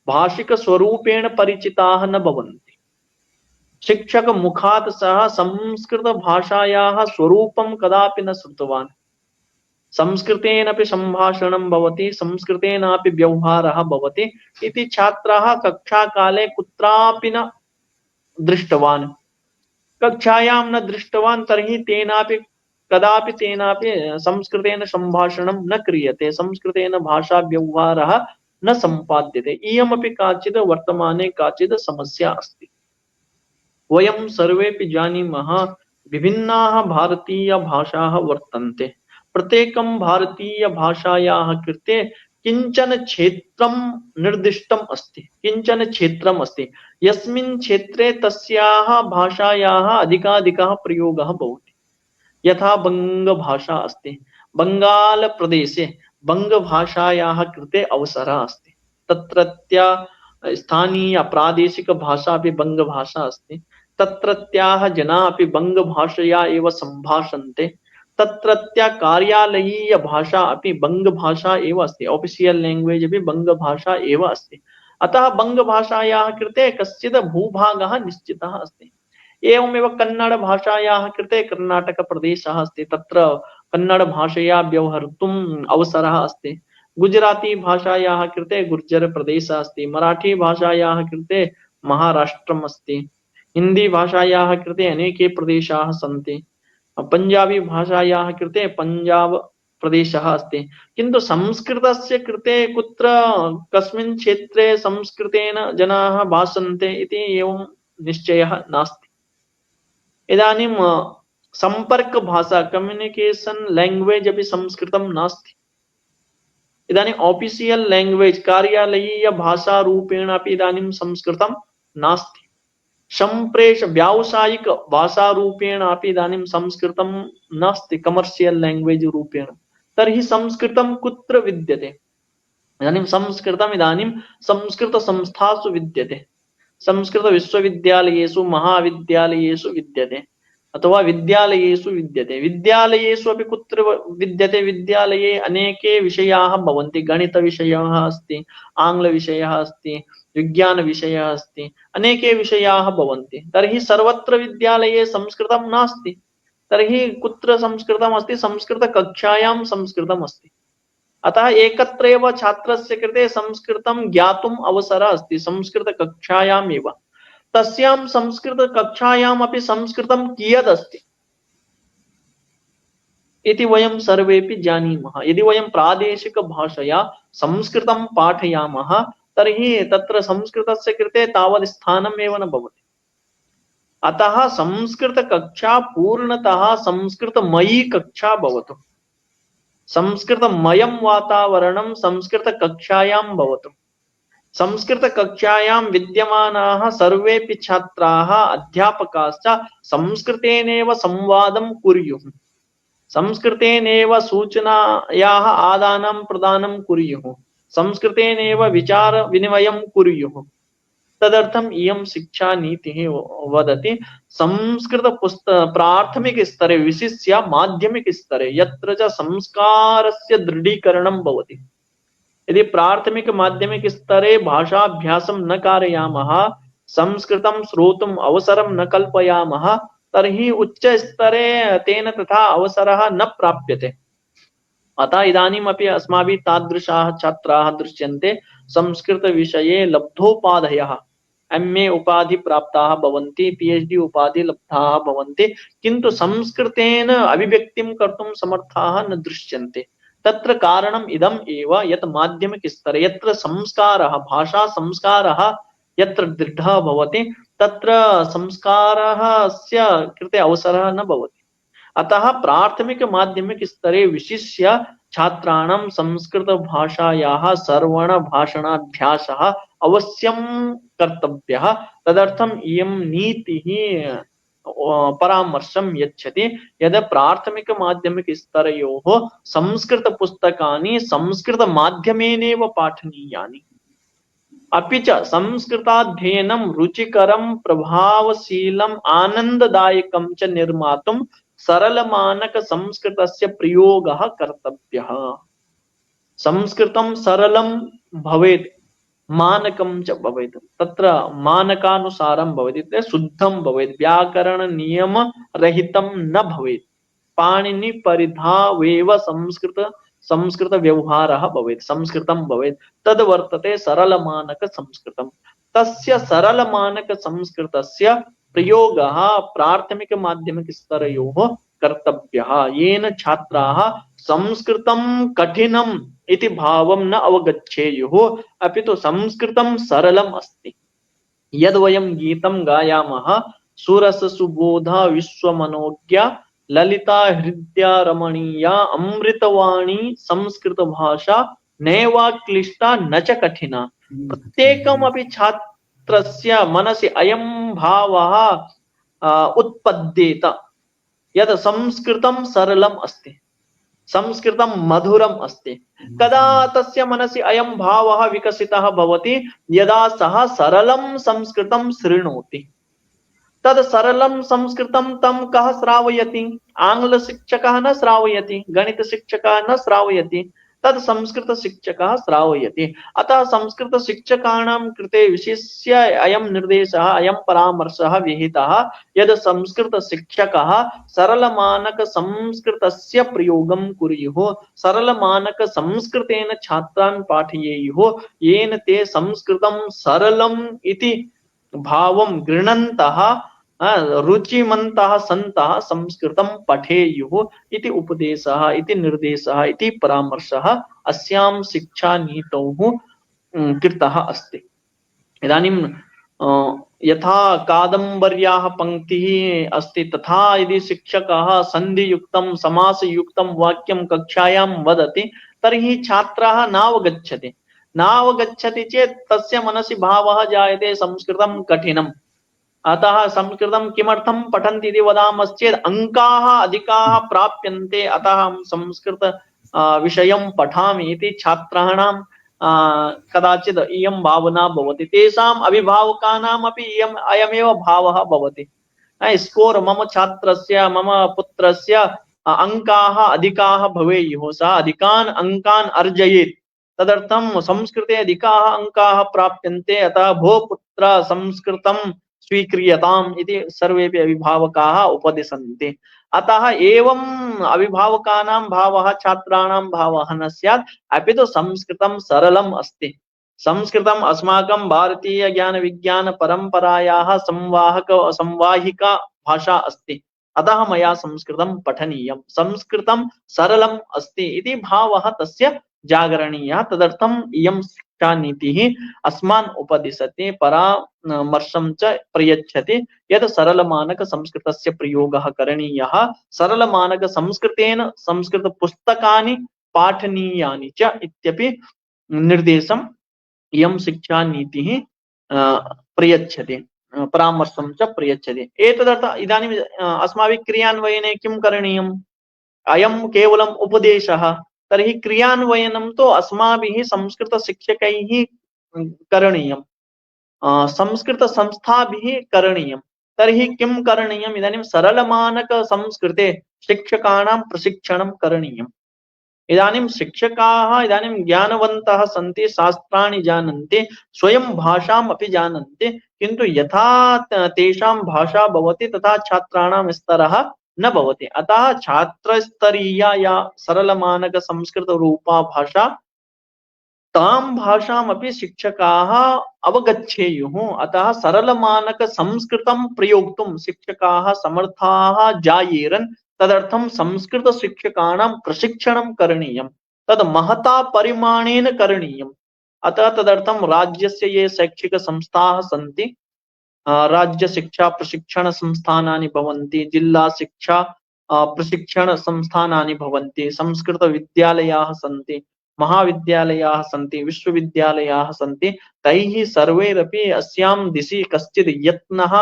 भाषिक स्वरूपेण परिचिताः न भवन्ति। शिक्षक मुखात् सः संस्कृत भाषायाः स्वरूपं कदापि न श्रुतवान्। संस्कृतेनापि सम्भाषणं भवति, संस्कृतेनापि व्यवहारः भवति इति छात्राः कक्षाकाले कुत्रापि न दृष्टवान्। कक्षायां न दृष्टवान् तर्हि तेनापि कदापि तेनापि संस्कृतेन सम्भाषणं न क्रियते, संस्कृतेन भाषा व्यवहारः न सम्पाद्यते। इयमपि काचित् वर्तमाने काचित् समस्या अस्ति। वयं सर्वेपि जानीमः विभिन्नाः भारतीय भाषाः वर्तन्ते। प्रत्येकं भारतीय भाषायाः कृते किञ्चन क्षेत्रं निर्दिष्टम् अस्ति, किञ्चन क्षेत्रम् अस्ति यस्मिन् क्षेत्रे तस्याः भाषायाः अधिकाधिकः प्रयोगः भवति। यथा बंगभाषा अस्ति, बंगाल प्रदेशे बंगभाषायाः कृते अवसरः अस्ति। तत्रत्य स्थानीय प्रादेशिक भाषा अपि बंगभाषा अस्ति। तत्रत्याः जनाः अपि बंगभाषया एव सम्भाषन्ते। तत्रत्य कार्यालयीय भाषा अपि बंगभाषा एव अस्ति, ऑफिशियल लैंग्वेज अपि बंगभाषा एव अस्ति। अतः बंगभाषायाः कृते कश्चित् भूभागः निश्चितः अस्ति। एवमेव कन्नड भाषायाः कृते कर्णाटकप्रदेशः अस्ति, तत्र कन्नड भाषया व्यवहर्तुम् अवसरः अस्ति। गुजराती भाषायाः कृते गुर्जर प्रदेशः अस्ति, मराठी भाषायाः कृते महाराष्ट्रम् अस्ति, हिंदी भाषायाः कृते अनेके प्रदेशाः सन्ति, पंजाबी भाषायाः कृते पंजाब प्रदेशः अस्ति। किन्तु संस्कृतस्य कृते कुत्र कस्मिन् क्षेत्रे संस्कृतेन जनाः भाषन्ते इति एवं निश्चयः नास्ति। इदानीं संपर्क भाषा कम्युनिकेशन लैंग्वेज अपि संस्कृतं नास्ति। इदानीं ऑफिशियल लैंग्वेज कार्यालयीय भाषा रूपेण अपि इदानीं संस्कृतं नास्ति। संप्रेष व्यावसायिक भाषा रूपेण अपि इदानीं संस्कृतं नास्ति, कमर्शियल लैंग्वेज रूपेण। तर्हि संस्कृतं कुत्र विद्यते? इदानीं संस्कृतम् इदानीं संस्कृत संस्थासु विद्यते, संस्कृत विश्वविद्यालयेषु महाविद्यालयेषु विद्यते, अथवा विद्यालयेषु विद्यते। विद्यालयेषु अपि कुत्र विद्यते? विद्यालये अनेके विषयाः भवन्ति, गणितविषयः अस्ति, आङ्ग्लविषयः अस्ति, विज्ञानविषयः अस्ति, अनेके विषयाः भवन्ति। तर्हि सर्वत्र विद्यालये संस्कृतं नास्ति। तर्हि कुत्र संस्कृतम् अस्ति? संस्कृतकक्षायां संस्कृतम् अस्ति। अतः एकत्रैव छात्रस्य कृते संस्कृतं ज्ञातुम् अवसरः अस्ति, संस्कृतकक्षायाम् एव। तस्यां संस्कृतकक्षायाम् अपि संस्कृतं कियदस्ति इति वयं सर्वेपि जानीमः। यदि वयं प्रादेशिकभाषया संस्कृतं पाठयामः तर्हि तत्र संस्कृतस्य कृते तावत् स्थानम् एव न भवति। अतः संस्कृतकक्षा पूर्णतः संस्कृतमयी कक्षा भवतु, संस्कृतमयं वातावरणं संस्कृतकक्षायां भवतु। संस्कृतकक्षायां विद्यमानाः सर्वेपि छात्राः अध्यापकाश्च संस्कृतेनैव संवादं कुर्युः, संस्कृतेनैव सूचनायाः आदानं प्रदानं कुर्युः, संस्कृतेनैव विचार विनिमयं कुर्युः। तदर्थम् इयं शिक्षा नीतिः वदति संस्कृत प्राथमिक स्तरे विशिष्य माध्यमिक स्तरे यत्र च संस्कारस्य दृढीकरणं भवति। यदि प्राथमिक माध्यमिक स्तरे भाषाभ्यासं न कारयामः, संस्कृतं श्रोतुम् अवसरं न कल्पयामः, तर्हि उच्च स्तरे तेन तथा अवसरः न प्राप्यते। अतः इदानीमपि अस्माभिः तादृशाः छात्राः दृश्यन्ते, संस्कृत विषये लब्धोपाधयः, MA उपाधि प्राप्ताः भवन्ति, PhD उपाधि लब्धाः भवन्ति, किन्तु संस्कृतेन अभिव्यक्तिं कर्तुं समर्थाः न दृश्यन्ते। तत्र कारणम् इदम् एव यत् माध्यमिक स्तरे यत्र संस्कारः, भाषा संस्कारः यत्र दृढः भवति तत्र संस्कारस्य कृते अवसरः न भवति। अतः प्राथमिक माध्यमिक स्तरे विशिष्य छात्राणां संस्कृत भाषायाः श्रवण भाषणाभ्यासः अवश्यं कर्तव्यः। तदर्थम् इयं नीतिः परामर्शं यच्छति यद् प्राथमिक माध्यमिक स्तरयोः संस्कृत पुस्तकानि संस्कृत माध्यमेनैव पाठनीयानि। अपि च संस्कृताध्ययनं रुचिकरं प्रभावशीलम् आनन्ददायकं च निर्मातुं सरलमानक संस्कृतस्य प्रयोगः कर्तव्यः। संस्कृतं सरलं भवेत्, मानकं च भवेत्। तत्र मानकानुसारं भवेत्, शुद्धं भवेत्, व्याकरण नियम रहितं न भवेत्, पाणिनि परिधावेव संस्कृत व्यवहारः भवेत्, संस्कृतं भवेत्। तद् वर्तते सरलमानक संस्कृतं। तस्य सरलमानक संस्कृतस्य प्रयोगः प्राथमिक माध्यमिक स्तरयोः कर्तव्यः, येन छात्राः संस्कृतं कठिनम् इति भावं न अवगच्छेयुः, अपि तु संस्कृतं सरलम् अस्ति। यद् वयं गीतं गायामः, सुरस सुबोधा विश्वमनोज्ञा ललिता हृद्या रमणीया अमृतवाणी संस्कृत भाषा नैवा क्लिष्टा न च कठिना। प्रत्येकमपि छात्रस्य मनसि अयं भावः उत्पद्येत यत् संस्कृतं सरलम् अस्ति, संस्कृतं मधुरम् अस्ति। कदा तस्य मनसि अयं भावः विकसितः भवति? यदा सः सरलं संस्कृतं शृणोति। तद् सरलं संस्कृतं तं कः श्रावयति? आङ्ग्लशिक्षकः न श्रावयति, गणितशिक्षकः न श्रावयति, तद संस्कृत शिक्षकः श्रावयति। अतः संस्कृत शिक्षकाणां कृते विशिष्य अयं निर्देशः अयं परामर्शः विहितः यद् संस्कृत शिक्षकः सरलमानक संस्कृतस्य प्रयोगं कुर्युः, सरलमानक संस्कृतेन छात्रान् पाठयेयुः, येन ते संस्कृतं सरलम् इति भावं गृह्णन्तः रुचिमन्तः सन्तः संस्कृतं पठेयुः इति उपदेशः इति निर्देशः इति परामर्शः अस्यां शिक्षानीतौ कृतः अस्ति। इदानीं यथा कादम्बर्याः पंक्तिः अस्ति तथा यदि शिक्षकः सन्धियुक्तं समासयुक्तं वाक्यं कक्षायां वदति तर्हि छात्रः नावगच्छति चेत् तस्य मनसि भावः जायते संस्कृतं कठिनम्। अतः संस्कृतं किमर्थं पठन्ति इति वदामश्चेत् अंकाः अधिकाः प्राप्यन्ते, अतः अहं संस्कृत विषयं पठामि इति छात्राणां कदाचित् इयं भावना भवति। तेषाम् अभिभावकानाम् अपि अयमेव भावः भवति। स्कोर् मम छात्रस्य मम पुत्रस्य अंकाः अधिकाः भवेयुः, सः अधिकान् अंकान् अर्जयेत्, तदर्थं संस्कृते अधिकाः अंकाः प्राप्यन्ते, अतः भो पुत्र संस्कृतं स्वीक्रियताम् इति सर्वेपि अभिभावकाः उपदिशन्ति। अतः एवं अभिभावकानां भावः छात्राणां भावः न स्यात्, अपि तु संस्कृतं सरलम् अस्ति। संस्कृतम् अस्माकं भारतीय ज्ञान विज्ञान परंपरायाः संवाहिका भाषा अस्ति, अतः मया संस्कृतं पठनीयं, संस्कृतं सरलम् अस्ति इति भावः तस्य जागरणीयः। तदर्थम् इयं शिक्षानीतिः अस्मान् उपदिशति, परामर्शं च प्रयच्छति यत् सरलमानक संस्कृतस्य प्रयोगः करणीयः, सरलमानक संस्कृतेन संस्कृत पुस्तकानि पाठनीयानि च इत्यपि निर्देशम् इयं शिक्षानीतिः प्रयच्छति, परामर्शं च प्रयच्छति। एतदर्थ इदानीम् अस्माभिः क्रियान्वयने किं करणीयम्? अयं केवलम् उपदेशः, तर्हि क्रियान्वयनं तु अस्माभिः संस्कृतशिक्षकैः करणीयं, संस्कृतसंस्थाभिः करणीयं। तर्हि किं करणीयम्? इदानीं सरलमानक संस्कृते शिक्षकाणां प्रशिक्षणं करणीयम्। इदानीं शिक्षकाः इदानीं ज्ञानवन्तः सन्ति, शास्त्राणि जानन्ति, स्वयं भाषाम् अपि जानन्ति, किन्तु यथा तेषां भाषा भवति तथा छात्राणां स्तरः न भवति। अतः छात्रस्तरीया या सरलमानक संस्कृतरूपा भाषा, तां भाषामपि शिक्षकाः अवगच्छेयुः। अतः सरलमानक संस्कृतं प्रयोक्तुं शिक्षकाः समर्थाः जायेरन्, तदर्थं संस्कृत शिक्षकाणां प्रशिक्षणं करणीयं, तद् महता परिमाणेन करणीयम्। अतः तदर्थं राज्यस्य ये शैक्षिक संस्थाः सन्ति, राज्य शिक्षा प्रशिक्षण संस्थानानि भवन्ति, जिल्ला शिक्षा प्रशिक्षण संस्थानानि भवन्ति, संस्कृत विद्यालयाः सन्ति, महाविद्यालयाः सन्ति, विश्वविद्यालयाः सन्ति, तैः सर्वैरपि अस्यां दिशि कश्चित् यत्नः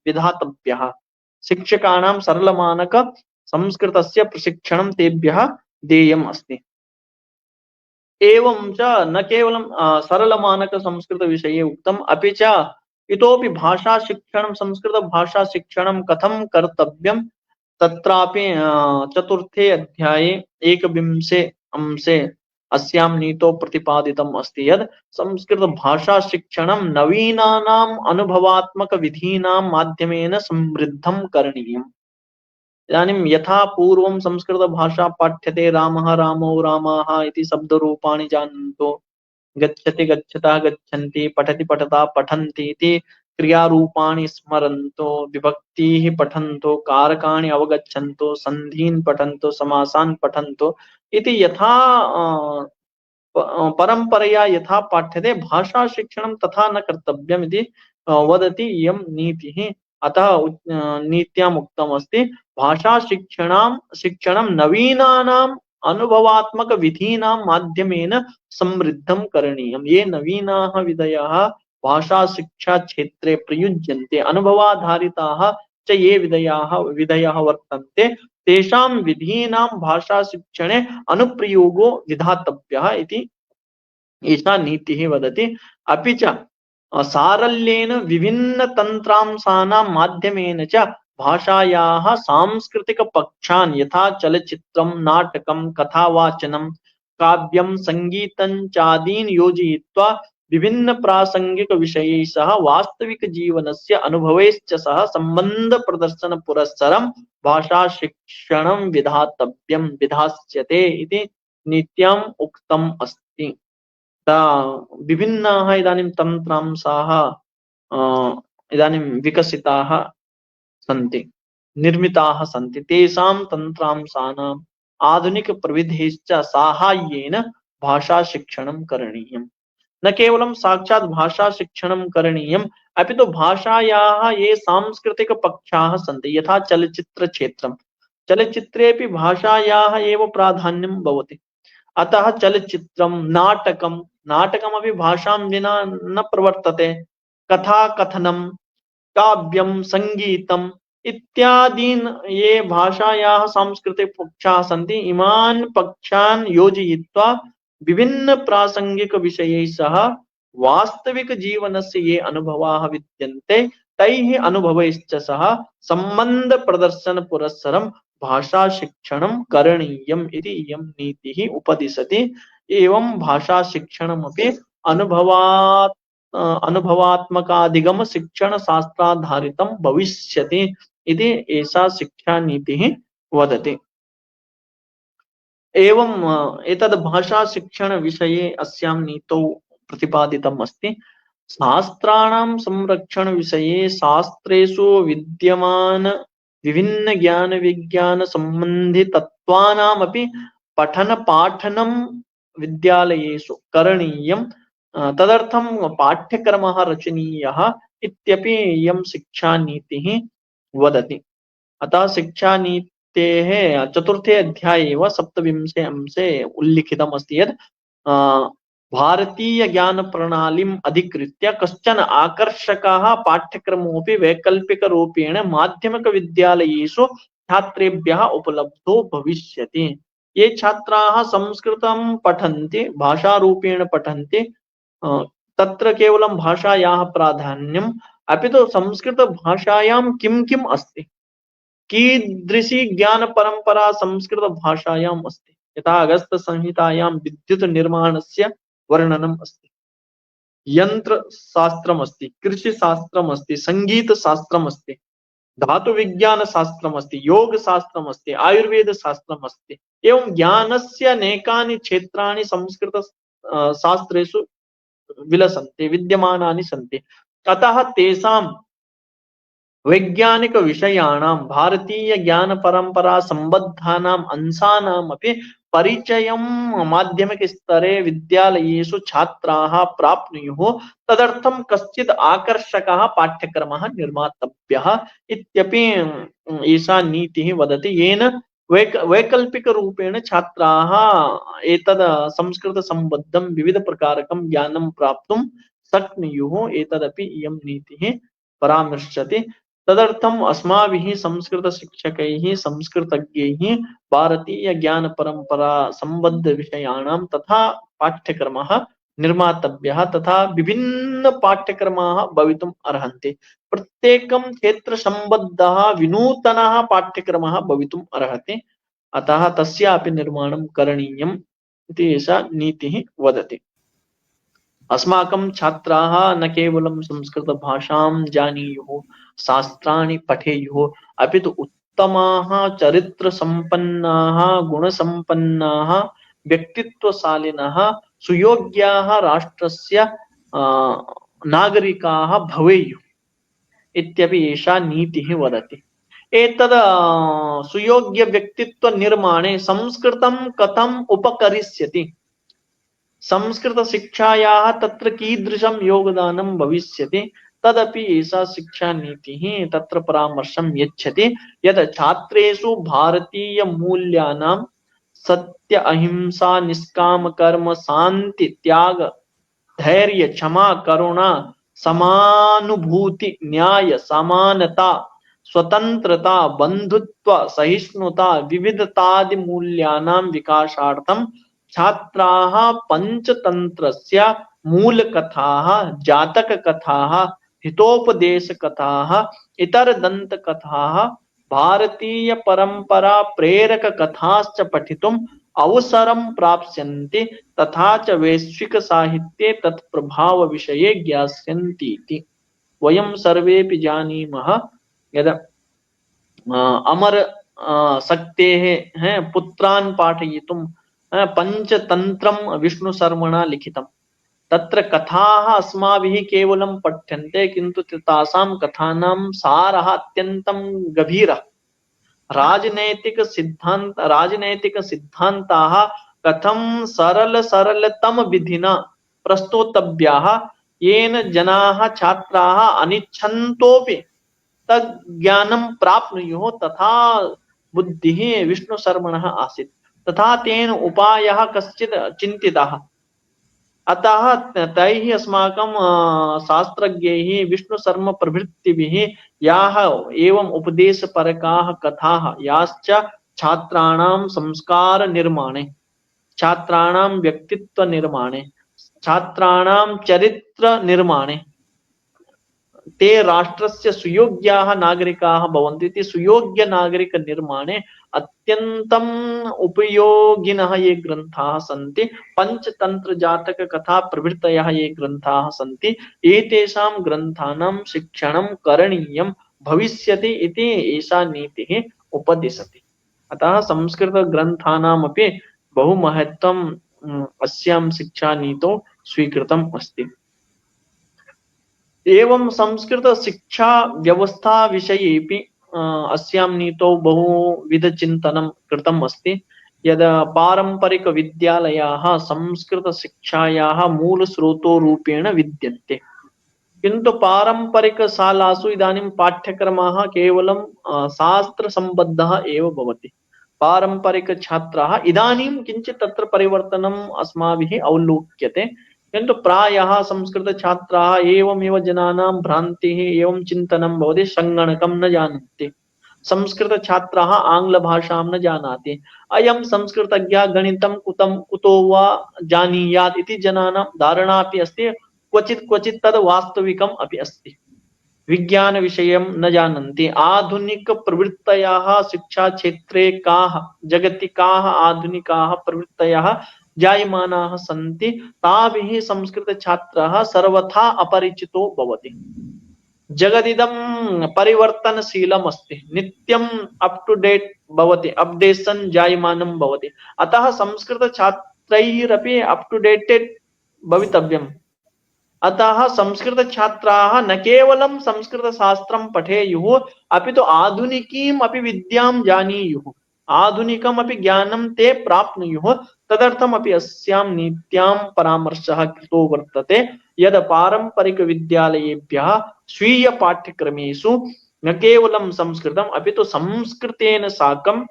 विधातव्यः। शिक्षकाणां सरलमानक संस्कृतस्य प्रशिक्षणं तेभ्यः देयम् अस्ति। एवं च न केवलं सरलमानक संस्कृत विषये उक्तम्, अपि च इतोपि भाषा शिक्षणं, संस्कृत भाषा शिक्षणं कथं कर्तव्यं तत्रापि चतुर्थे अध्याये 21 अंशे अस्यां नीतौ प्रतिपादितम् अस्ति यत् संस्कृत भाषा शिक्षणं नवीनानाम् अनुभवात्मक विधीनां माध्यमेन समृद्धं करणीयम्। इदानीं यथा पूर्वं संस्कृत भाषा पाठ्यते, रामः रामौ रामाः इति शब्दरूपाणि जानन्तो, गच्छति गच्छतः गच्छन्ति, पठति पठता पठन्ति इति क्रियारूपाणि स्मरन्तो, विभक्तिः पठन्तो, कारकाणि अवगच्छन्तो, सन्धीन् पठन्तो, समासान् पठन्तो इति यथा परंपरया यथा पाठ्यते, भाषा शिक्षणं तथा न कर्तव्यम् इति वदति इयं नीतिः। अतः नीत्याम् उक्तमस्ति भाषा शिक्षणं नवीनानाम् अनुभवात्मक विधीनां माध्यमेन समृद्धं करणीयम्। ये नवीनाः विधयः भाषा शिक्षा क्षेत्रे प्रयुज्यन्ते, अनुभवाधारिताः च ये विधयः वर्तन्ते, तेषां विधीनां भाषा शिक्षणे अनुप्रयोगो विधातव्यः इति एषा नीतिः वदति। अपि च सारल्येन विभिन्न तंत्रांशानां माध्यमेन च भाषायाः सांस्कृतिक पक्षान् यथा चलचित्रं, नाटकं, कथावाचनं, काव्यं संगीतं चादीन् योजयित्वा विभिन्न प्रासंगिक विषयैः सह वास्तविक जीवनस्य अनुभवैश्च सह संबंध प्रदर्शन पुरस्सरं भाषा शिक्षणं विधास्यते इति नित्यम् उक्तम् अस्ति। विभिन्नाः इदानीं तन्त्रांशाः इदानीं विकसिताः सन्ति, निर्मिताः सन्ति। तेषां तन्त्रांशानाम् आधुनिक प्रविधेश्च साहाय्येन भाषा शिक्षणं करणीयम्। न केवलं साक्षात् भाषा शिक्षणं करणीयम्, अपि तु भाषायाः ये सांस्कृतिक पक्षाः सन्ति, यथा चलचित्र क्षेत्रं, चलचित्रेपि भाषायाः एव प्राधान्यं भवति। अतः चलचित्रं, नाटकमपि भाषां विना न प्रवर्तते। कथा कथनं, काव्यं, संगीतम् इत्यादीन् ये भाषायाः सांस्कृतिक पक्षाः सन्ति, इमान् पक्षान् योजयित्वा विभिन्न प्रासंगिक विषयैः सह वास्तविक जीवनस्य ये अनुभवाः विद्यन्ते, तैः अनुभवैश्च सह संबंध प्रदर्शन पुरस्सरं भाषा शिक्षणं करणीयम् इति इयं नीतिः उपदिशति। एवं भाषा शिक्षणमपि अनुभवात्मकाधिगम शिक्षण शास्त्राधारितं भविष्यति इति एषा शिक्षा नीतिः वदति। एवं एतद् भाषा शिक्षण विषये अस्यां नीतौ प्रतिपादितम् अस्ति। शास्त्राणां संरक्षण विषये शास्त्रेषु विद्यमान विभिन्न ज्ञान विज्ञान संबंधी तत्त्वानामपि पठन पाठनं विद्यालयेषु करणीयम्। तदर्थं पाठ्यक्रमः रचनीयः इत्यपि इयं शिक्षानीतिः वदति। अतः शिक्षानीतेः चतुर्थे अध्याये एव 27 अंशे उल्लिखितम् अस्ति यत् भारतीय ज्ञान प्रणालीम् अधिकृत्य कश्चन आकर्षकः पाठ्यक्रमोऽपि वैकल्पिक रूपेण माध्यमिक विद्यालयेषु छात्रेभ्यः उपलब्धो भविष्यति। ये छात्राः संस्कृतं पठन्ति, भाषारूपेण पठन्ति, तत्र केवलं भाषायाः प्राधान्यम्, अपि तु संस्कृत भाषायां किं किम् अस्ति, कीदृशी ज्ञान परंपरा संस्कृत भाषायाम् अस्ति। यथा अगस्त संहितायां विद्युत निर्माणस्य वर्णनम् अस्ति, यंत्र शास्त्रम् अस्ति, कृषि शास्त्रम् अस्ति, संगीत शास्त्रम् अस्ति, धातु विज्ञान शास्त्रम् अस्ति, योग शास्त्रम् अस्ति, आयुर्वेद शास्त्रम् अस्ति। एवं ज्ञानस्य अनेकानि क्षेत्राणि संस्कृत शास्त्रेषु विलसन्ति, विद्यमानानि सन्ति। अतः तेषां वैज्ञानिक विषयाणां भारतीय ज्ञान परंपरा संबद्धानाम् अंशानाम् अपि परिचयं माध्यमिक स्तरे विद्यालयेषु छात्राः प्राप्नुयुः। तदर्थं कश्चित् आकर्षकः पाठ्यक्रमः निर्मातव्यः इत्यपि एषा नीतिः वदति, येन वैकल्पिक रूपेण छात्राः एतद् संस्कृत संबद्धं विविध प्रकारकं ज्ञानं प्राप्तुं शक्नुयुः। एतदपि इयं नीतिः परामर्शति। तदर्थम् अस्माभिः संस्कृत शिक्षकैः, संस्कृतज्ञैः भारतीय ज्ञान परंपरा संबद्ध विषयाणां तथा पाठ्यक्रमः निर्मातव्यः, तथा विभिन्न पाठ्यक्रमाः भवितुम् अर्हन्ति। प्रत्येकं क्षेत्र संबद्धः विनूतनः पाठ्यक्रमः भवितुम् अर्हति। अतः तस्यापि निर्माणं करणीयम् इति एषा नीतिः वदति। अस्माकं छात्राः न केवलं संस्कृत भाषां जानीयुः, शास्त्राणि पठेयुः, अपि तु उत्तमाः चरित्र संपन्नाः, गुण संपन्नाः, व्यक्तित्वशालिनः, सुयोग्याः राष्ट्रस्य नागरिकाः भवेयुः इत्यपि एषा नीतिः वदति। एतद् सुयोग्य व्यक्तित्व निर्माणे संस्कृतं कथम् उपकरिष्यति, संस्कृत शिक्षायाः तत्र कीदृशं योगदानं भविष्यति, तदपि एषा शिक्षा नीतिः तत्र परामर्शं यच्छति। यत् छात्रेषु भारतीय मूल्यानां सत्य, अहिंसा, निष्काम कर्म, शांति, त्याग, धैर्य, क्षमा, करुणा, समानुभूति, न्याय, समानता, स्वतंत्रता, बंधुत्व, सहिष्णुता, विविधतादि मूल्यानां विकासार्थं छात्राः पंचतंत्रस्य मूलकथाः, जातक कथाः, हितोपदेश कथाः, इतर दंत कथाः, भारतीय परंपरा प्रेरक कथाश्च पठितुम् अवसरं प्राप्स्यन्ति तथा च वैश्विक साहित्ये तत्प्रभाव विषये ज्ञास्यन्ति इति। वयं सर्वेपि जानीमः यद् अमर शक्तेः पुत्रान् पाठयितुं पंचतंत्रं विष्णुशर्मणा लिखितं। तत्र कथाः अस्माभिः केवलं पठ्यन्ते, किन्तु तासां कथानां सारः अत्यन्तं गभीरः। राजनैतिक सिद्धान्ताः कथं सरलतम विधिना प्रस्तोतव्याः, येन जनाः छात्राः अनिच्छन्तोपि तज्ज्ञानं प्राप्नुयुः, तथा बुद्धिः विष्णुशर्मणः आसीत्। तथा तेन उपायः कश्चित् चिन्तितः। अतः तैः अस्माकं शास्त्रज्ञैः विष्णुशर्म प्रभृतिभिः याः एवं उपदेशपरकाः कथाः, याश्च छात्राणां संस्कार निर्माणे, छात्राणां व्यक्तित्व निर्माणे, छात्राणां चरित्र निर्माणे ते राष्ट्रस्य सुयोग्याः नागरिकाः भवन्ति इति। सुयोग्य नागरिक निर्माणे अत्यन्तम् उपयोगिनः ये ग्रन्थाः सन्ति, पंचतंत्र जातक कथा प्रभृतयः ये ग्रन्थाः सन्ति, एतेषां ग्रन्थानां शिक्षणं करणीयं भविष्यति इति एषा नीतिः उपदिशति। अतः संस्कृत ग्रन्थानामपि बहु महत्वम् अस्यां शिक्षा नीतौ स्वीकृतम् अस्ति। एवं संस्कृत शिक्षा व्यवस्था विषयेपि अस्यां नीतौ बहुविध चिन्तनं कृतम् अस्ति। यद् पारंपरिक विद्यालयाः संस्कृत शिक्षायाः मूलस्रोतोरूपेण विद्यन्ते, किन्तु पारंपरिक शालासु इदानीं पाठ्यक्रमाः केवलं शास्त्रसम्बद्धः एव भवति। पारंपरिक छात्राः इदानीं किञ्चित् तत्र परिवर्तनम् अस्माभिः अवलोक्यते, किन्तु प्रायः संस्कृत छात्राः एवमेव जनानां भ्रान्तिः एवं चिन्तनं भवति, संगणकं न जानन्ति, संस्कृत छात्राः आंग्ल भाषां न जानाति, अयं संस्कृतज्ञः गणितं कुतो वा जानीयात् इति जनानां धारणा अपि अस्ति। क्वचित् तद् वास्तविकम् अपि अस्ति। विज्ञान विषयं न जानन्ति। आधुनिक प्रवृत्तयः शिक्षा क्षेत्रे काः जगति काः आधुनिकाः प्रवृत्तयः जायमानाः सन्ति, ताभिः संस्कृत छात्रः सर्वथा अपरिचितो भवति। जगदिदं परिवर्तनशीलम् अस्ति, नित्यम् अप टू डेट भवति, अपडेशन जायमानं भवति। अतः संस्कृत छात्रैरपि अप टू डेटेड भवितव्यम्। अतः संस्कृत छात्राः न केवलं संस्कृत शास्त्रं पठेयुः, अपि तु आधुनिकीम् अपि विद्यां जानीयुः, आधुनिकम् अपि ज्ञानं ते प्राप्नुयुः। तदर्थमपि अस्यां नीत्यां परामर्शः कृतो वर्तते यद् पारंपरिक विद्यालयेभ्यः स्वीय पाठ्यक्रमेषु न केवलं संस्कृतम् अपि तु संस्कृतेन साकं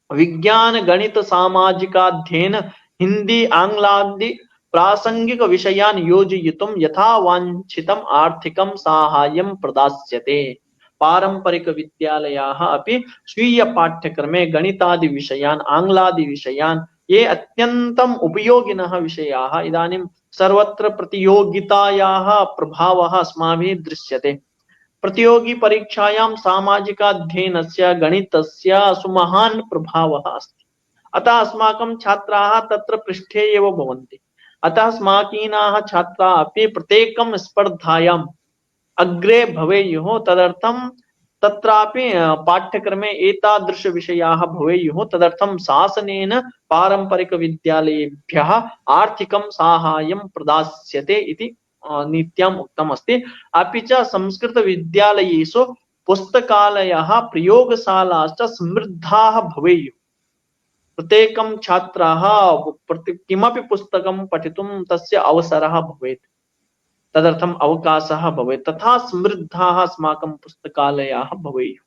विज्ञान गणित सामाजिकाध्ययन हिंदी आंग्लादि प्रासंगिक विषयान् योजयितुं यथा वांछितम् आर्थिकं साहाय्यं प्रदास्यते। पारंपरिक विद्यालयाः अपि स्वीय पाठ्यक्रमे गणितादि विषयान् आंग्लादि विषयान् ये अत्यन्तम् उपयोगिनः विषयाः, इदानीं सर्वत्र प्रतियोगितायाः प्रभावः अस्माभिः दृश्यते। प्रतियोगी परीक्षायां सामाजिकाध्ययनस्य गणितस्य सुमहान् प्रभावः अस्ति। अतः अस्माकं छात्राः तत्र पृष्ठे एव भवन्ति। अतः अस्माकीनाः छात्राः अपि प्रत्येकं स्पर्धायाम् अग्रे भवेयुः। तदर्थं तत्रापि पाठ्यक्रमे एतादृश विषयाः भवेयुः। तदर्थं शासनेन पारंपरिक विद्यालयेभ्यः आर्थिकं साहाय्यं प्रदास्यते इति नीत्याम् उक्तम् अस्ति। अपि च संस्कृत विद्यालयेषु पुस्तकालयाः प्रयोगशालाश्च समृद्धाः भवेयुः। प्रत्येकं छात्राः किमपि पुस्तकं पठितुं तस्य अवसरः भवेत्, तदर्थम् अवकाशः भवेत्, तथा समृद्धाः अस्माकं पुस्तकालयाः भवेयुः।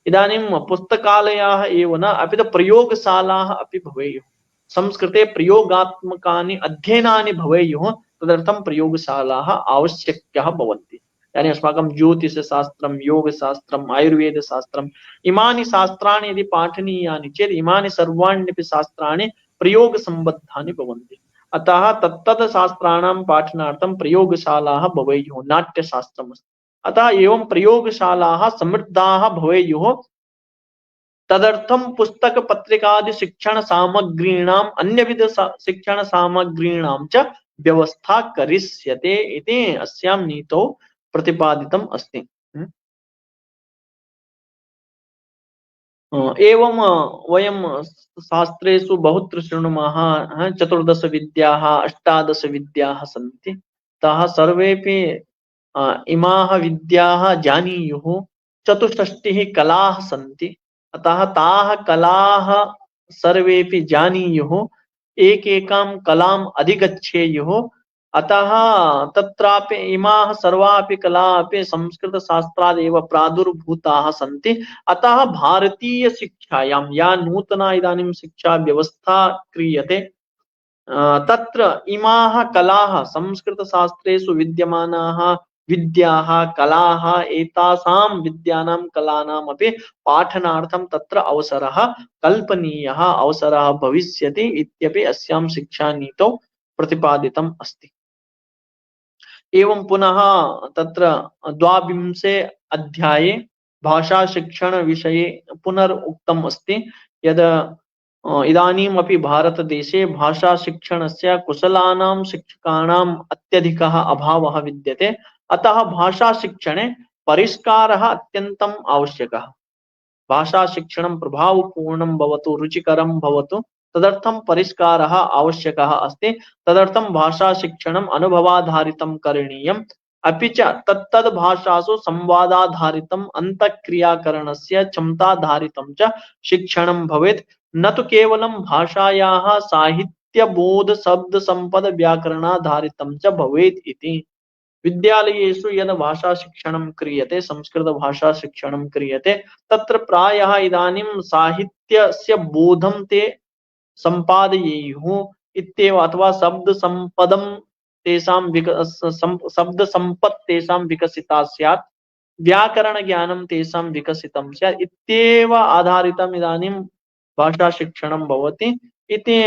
इदानीं पुस्तकालयाः एव न, अपि तु प्रयोगशालाः अपि भवेयुः। संस्कृते प्रयोगात्मकानि अध्ययनानि भवेयुः। तदर्थं प्रयोगशालाः आवश्यक्याः भवन्ति। यानी अस्माकं ज्योतिषशास्त्रं, योगशास्त्रम्, आयुर्वेदशास्त्रम्, इमानि शास्त्राणि यदि पाठनीयानि चेत् इमानि सर्वाण्यपि शास्त्राणि प्रयोगसम्बद्धानि भवन्ति। अतः तत्तद् शास्त्राणां पाठनार्थं प्रयोगशालाः भवेयुः। नाट्यशास्त्रम् अस्ति, अतः एवं प्रयोगशालाः समृद्धाः भवेयुः। तदर्थं पुस्तक पत्रिकादि शिक्षण सामग्रीणाम् अन्यविध शिक्षण सामग्रीणां च व्यवस्था करिष्यते इति अस्यां नीतौ प्रतिपादितम् अस्ति। एवं वयं शास्त्रेषु बहुत्र शृणुमः, चतुर्दश विद्याः अष्टादश विद्याः सन्ति। ताः सर्वेपि इमाः विद्याः जानीयुः। चतुष्षष्टिः कलाः सन्ति, अतः ताः कलाः सर्वेपि जानीयुः, एकैकां कलाम् अधिगच्छेयुः। अतः तत्रापि इमाः सर्वापि कलाः अपि संस्कृतशास्त्रादेव प्रादुर्भूताः सन्ति। अतः भारतीय शिक्षायां या नूतना इदानीं शिक्षा व्यवस्था क्रियते, तत्र इमाः कलाः संस्कृतशास्त्रेषु विद्यमानाः विद्याः कलाः एतासां विद्यानां कलानाम् अपि पाठनार्थं तत्र अवसरः कल्पनीयः, अवसरः भविष्यति इत्यपि अस्यां शिक्षानीतौ प्रतिपादितम् अस्ति। एवं पुनः तत्र द्वाविंशे अध्याये भाषा शिक्षण विषये पुनरुक्तम् अस्ति यद् इदानीमपि भारतदेशे भाषा शिक्षणस्य कुशलानां शिक्षकाणाम् अत्यधिकः अभावः विद्यते। अतः भाषा शिक्षणे परिष्कारः अत्यन्तम् आवश्यकः। भाषा शिक्षणं प्रभावपूर्णं भवतु, रुचिकरं भवतु, तदर्थं परिष्कारः आवश्यकः अस्ति। तदर्थं भाषा शिक्षणम् अनुभवाधारितं करणीयम्। अपि च तत्तद् भाषासु संवादाधारितम् अन्तःक्रियाकरणस्य क्षमताधारितं च शिक्षणं भवेत्, न तु केवलं भाषायाः साहित्यबोध शब्द संपद व्याकरणाधारितं च भवेत् इति। विद्यालयेषु यद् भाषा शिक्षणं क्रियते, संस्कृत भाषा शिक्षणं क्रियते, तत्र प्रायः इदानीं साहित्यस्य बोधं ते सम्पादयेयुः इत्येव, अथवा शब्द संपदं तेषां शब्द संपत् तेषां विकसिता स्यात्, व्याकरण ज्ञानं तेषां विकसितं स्यात् इत्येव आधारितम् इदानीं भाषा शिक्षणं भवति इति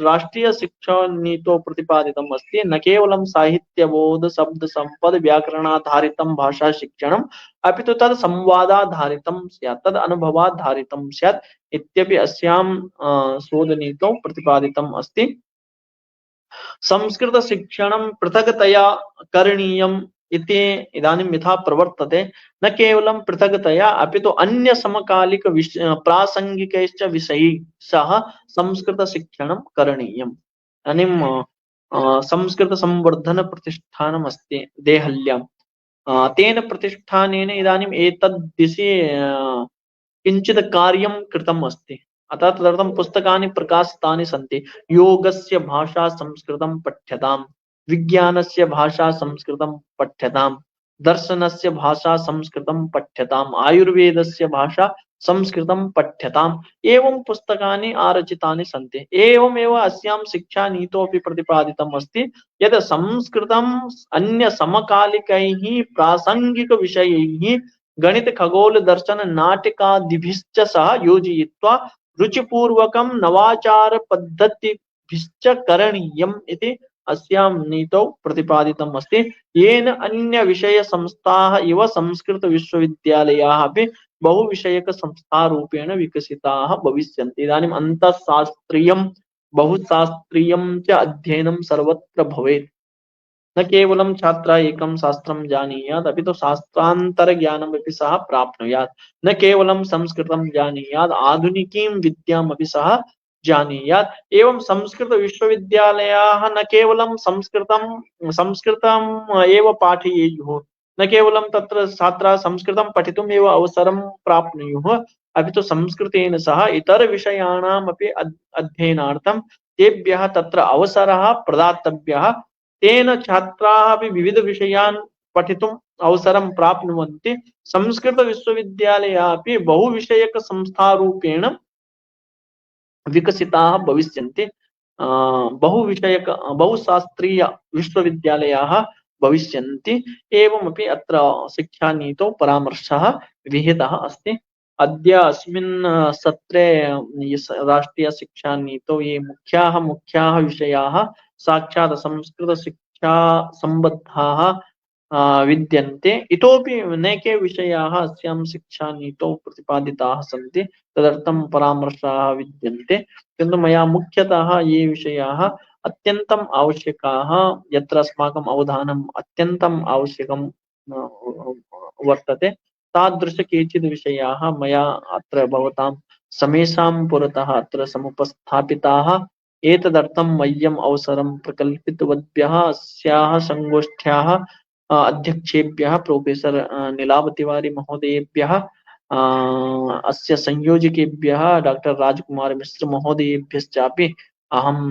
राष्ट्रीय शिक्षा नीतौ प्रतिपादितम् अस्ति। न केवलं साहित्यबोध शब्द संपद व्याकरणाधारितं भाषा शिक्षणम्, अपि तु तद् संवादाधारितं स्यात्, तद् अनुभवाधारितं स्यात् इत्यपि अस्यां शोधनीतौ प्रतिपादितम् अस्ति। संस्कृत शिक्षणं पृथक्तया करणीयम् इति इदानीं यथा प्रवर्तते, न केवलं पृथक्तया अपि तु अन्य समकालिक प्रासंगिकैश्च विषयैः सह संस्कृत शिक्षणं करणीयम्। इदानीं संस्कृत संवर्धन प्रतिष्ठानम् अस्ति देहल्यां, तेन प्रतिष्ठानेन इदानीम् एतद् दिशि किञ्चित् कार्यं कृतम् अस्ति। अतः तदर्थं पुस्तकानि प्रकाशितानि सन्ति। योगस्य भाषा संस्कृतं पठ्यताम्, विज्ञानस्य भाषा संस्कृतं पठ्यताम्, दर्शनस्य भाषा संस्कृतं पठ्यताम्, आयुर्वेदस्य भाषा संस्कृतं पठ्यताम्, एवं पुस्तकानि आरचितानि सन्ति। एवमेव अस्यां शिक्षानीतोऽपि प्रतिपादितम् अस्ति यत् संस्कृतम् अन्य समकालिकैः प्रासंगिकविषयैः गणित खगोल दर्शन नाटिकादिभिश्च सह योजयित्वा रुचिपूर्वकं नवाचार पद्धतिभिश्च करणीयम् इति अस्यां नीतौ प्रतिपादितम् अस्ति। येन अन्य विषय संस्थाः इव संस्कृत विश्वविद्यालयाः अपि बहुविषयक संस्थारूपेण विकसिताः भविष्यन्ति। इदानीम् अन्तःशास्त्रीयं बहुशास्त्रीयं च अध्ययनं सर्वत्र भवेत्। न केवलं छात्रः एकं शास्त्रं जानीयात्, अपि तु शास्त्रान्तरज्ञानमपि सः प्राप्नुयात्। न केवलं संस्कृतं जानीयात्, आधुनिकीं विद्यामपि सः जानीयात्। एवं संस्कृत विश्वविद्यालयाः न केवलं संस्कृतम् एव पाठयेयुः, न केवलं तत्र छात्राः संस्कृतं पठितुम् एव अवसरं प्राप्नुयुः, अपि तु संस्कृतेन सह इतरविषयाणाम् अपि अध्ययनार्थं तेभ्यः तत्र अवसरः प्रदातव्यः। तेन छात्राः अपि विविध विषयान् पठितुम् अवसरं प्राप्नुवन्ति। संस्कृत विश्वविद्यालयाः अपि बहुविषयक संस्थारूपेण विकसिताः भविष्यन्ति। बहुविषयक बहुशास्त्रीय विश्वविद्यालयाः भविष्यन्ति। एवमपि अत्र शिक्षानीतौ परामर्शः विहितः अस्ति। अद्य अस्मिन् सत्रे राष्ट्रीय शिक्षानीतौ ये मुख्याः विषयाः साक्षात् संस्कृत शिक्षा संबद्धाः विद्यन्ते। इतोपि नैके विषयाः अस्यां शिक्षानीतौ प्रतिपादिताः सन्ति, तदर्थं परामर्शाः विद्यन्ते। किन्तु मया मुख्यतः ये विषयाः अत्यन्तम् आवश्यकाः, यत्र अस्माकम् अवधानम् अत्यन्तम् आवश्यकं वर्तते, तादृश केचित् विषयाः मया अत्र भवतां समेषां पुरतः अत्र समुपस्थापिताः। एतदर्थं मह्यम् अवसरं प्रकल्पितवद्भ्यः अस्याः संगोष्ठ्याः अध्यक्षेभ्यः प्रोफेसर नीलावतिवारी महोदयेभ्यः, अस्य संयोजकेभ्यः डॉक्टर राजकुमार मिश्र महोदयेभ्यश्चापि अहं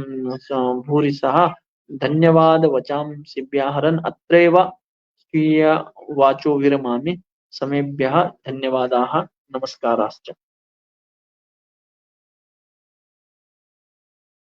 भूरिशः धन्यवाद वचांसि व्याहरन् अत्रैव स्वीय वाचो विरमामि। समेभ्यः धन्यवादाः, नमस्काराश्च।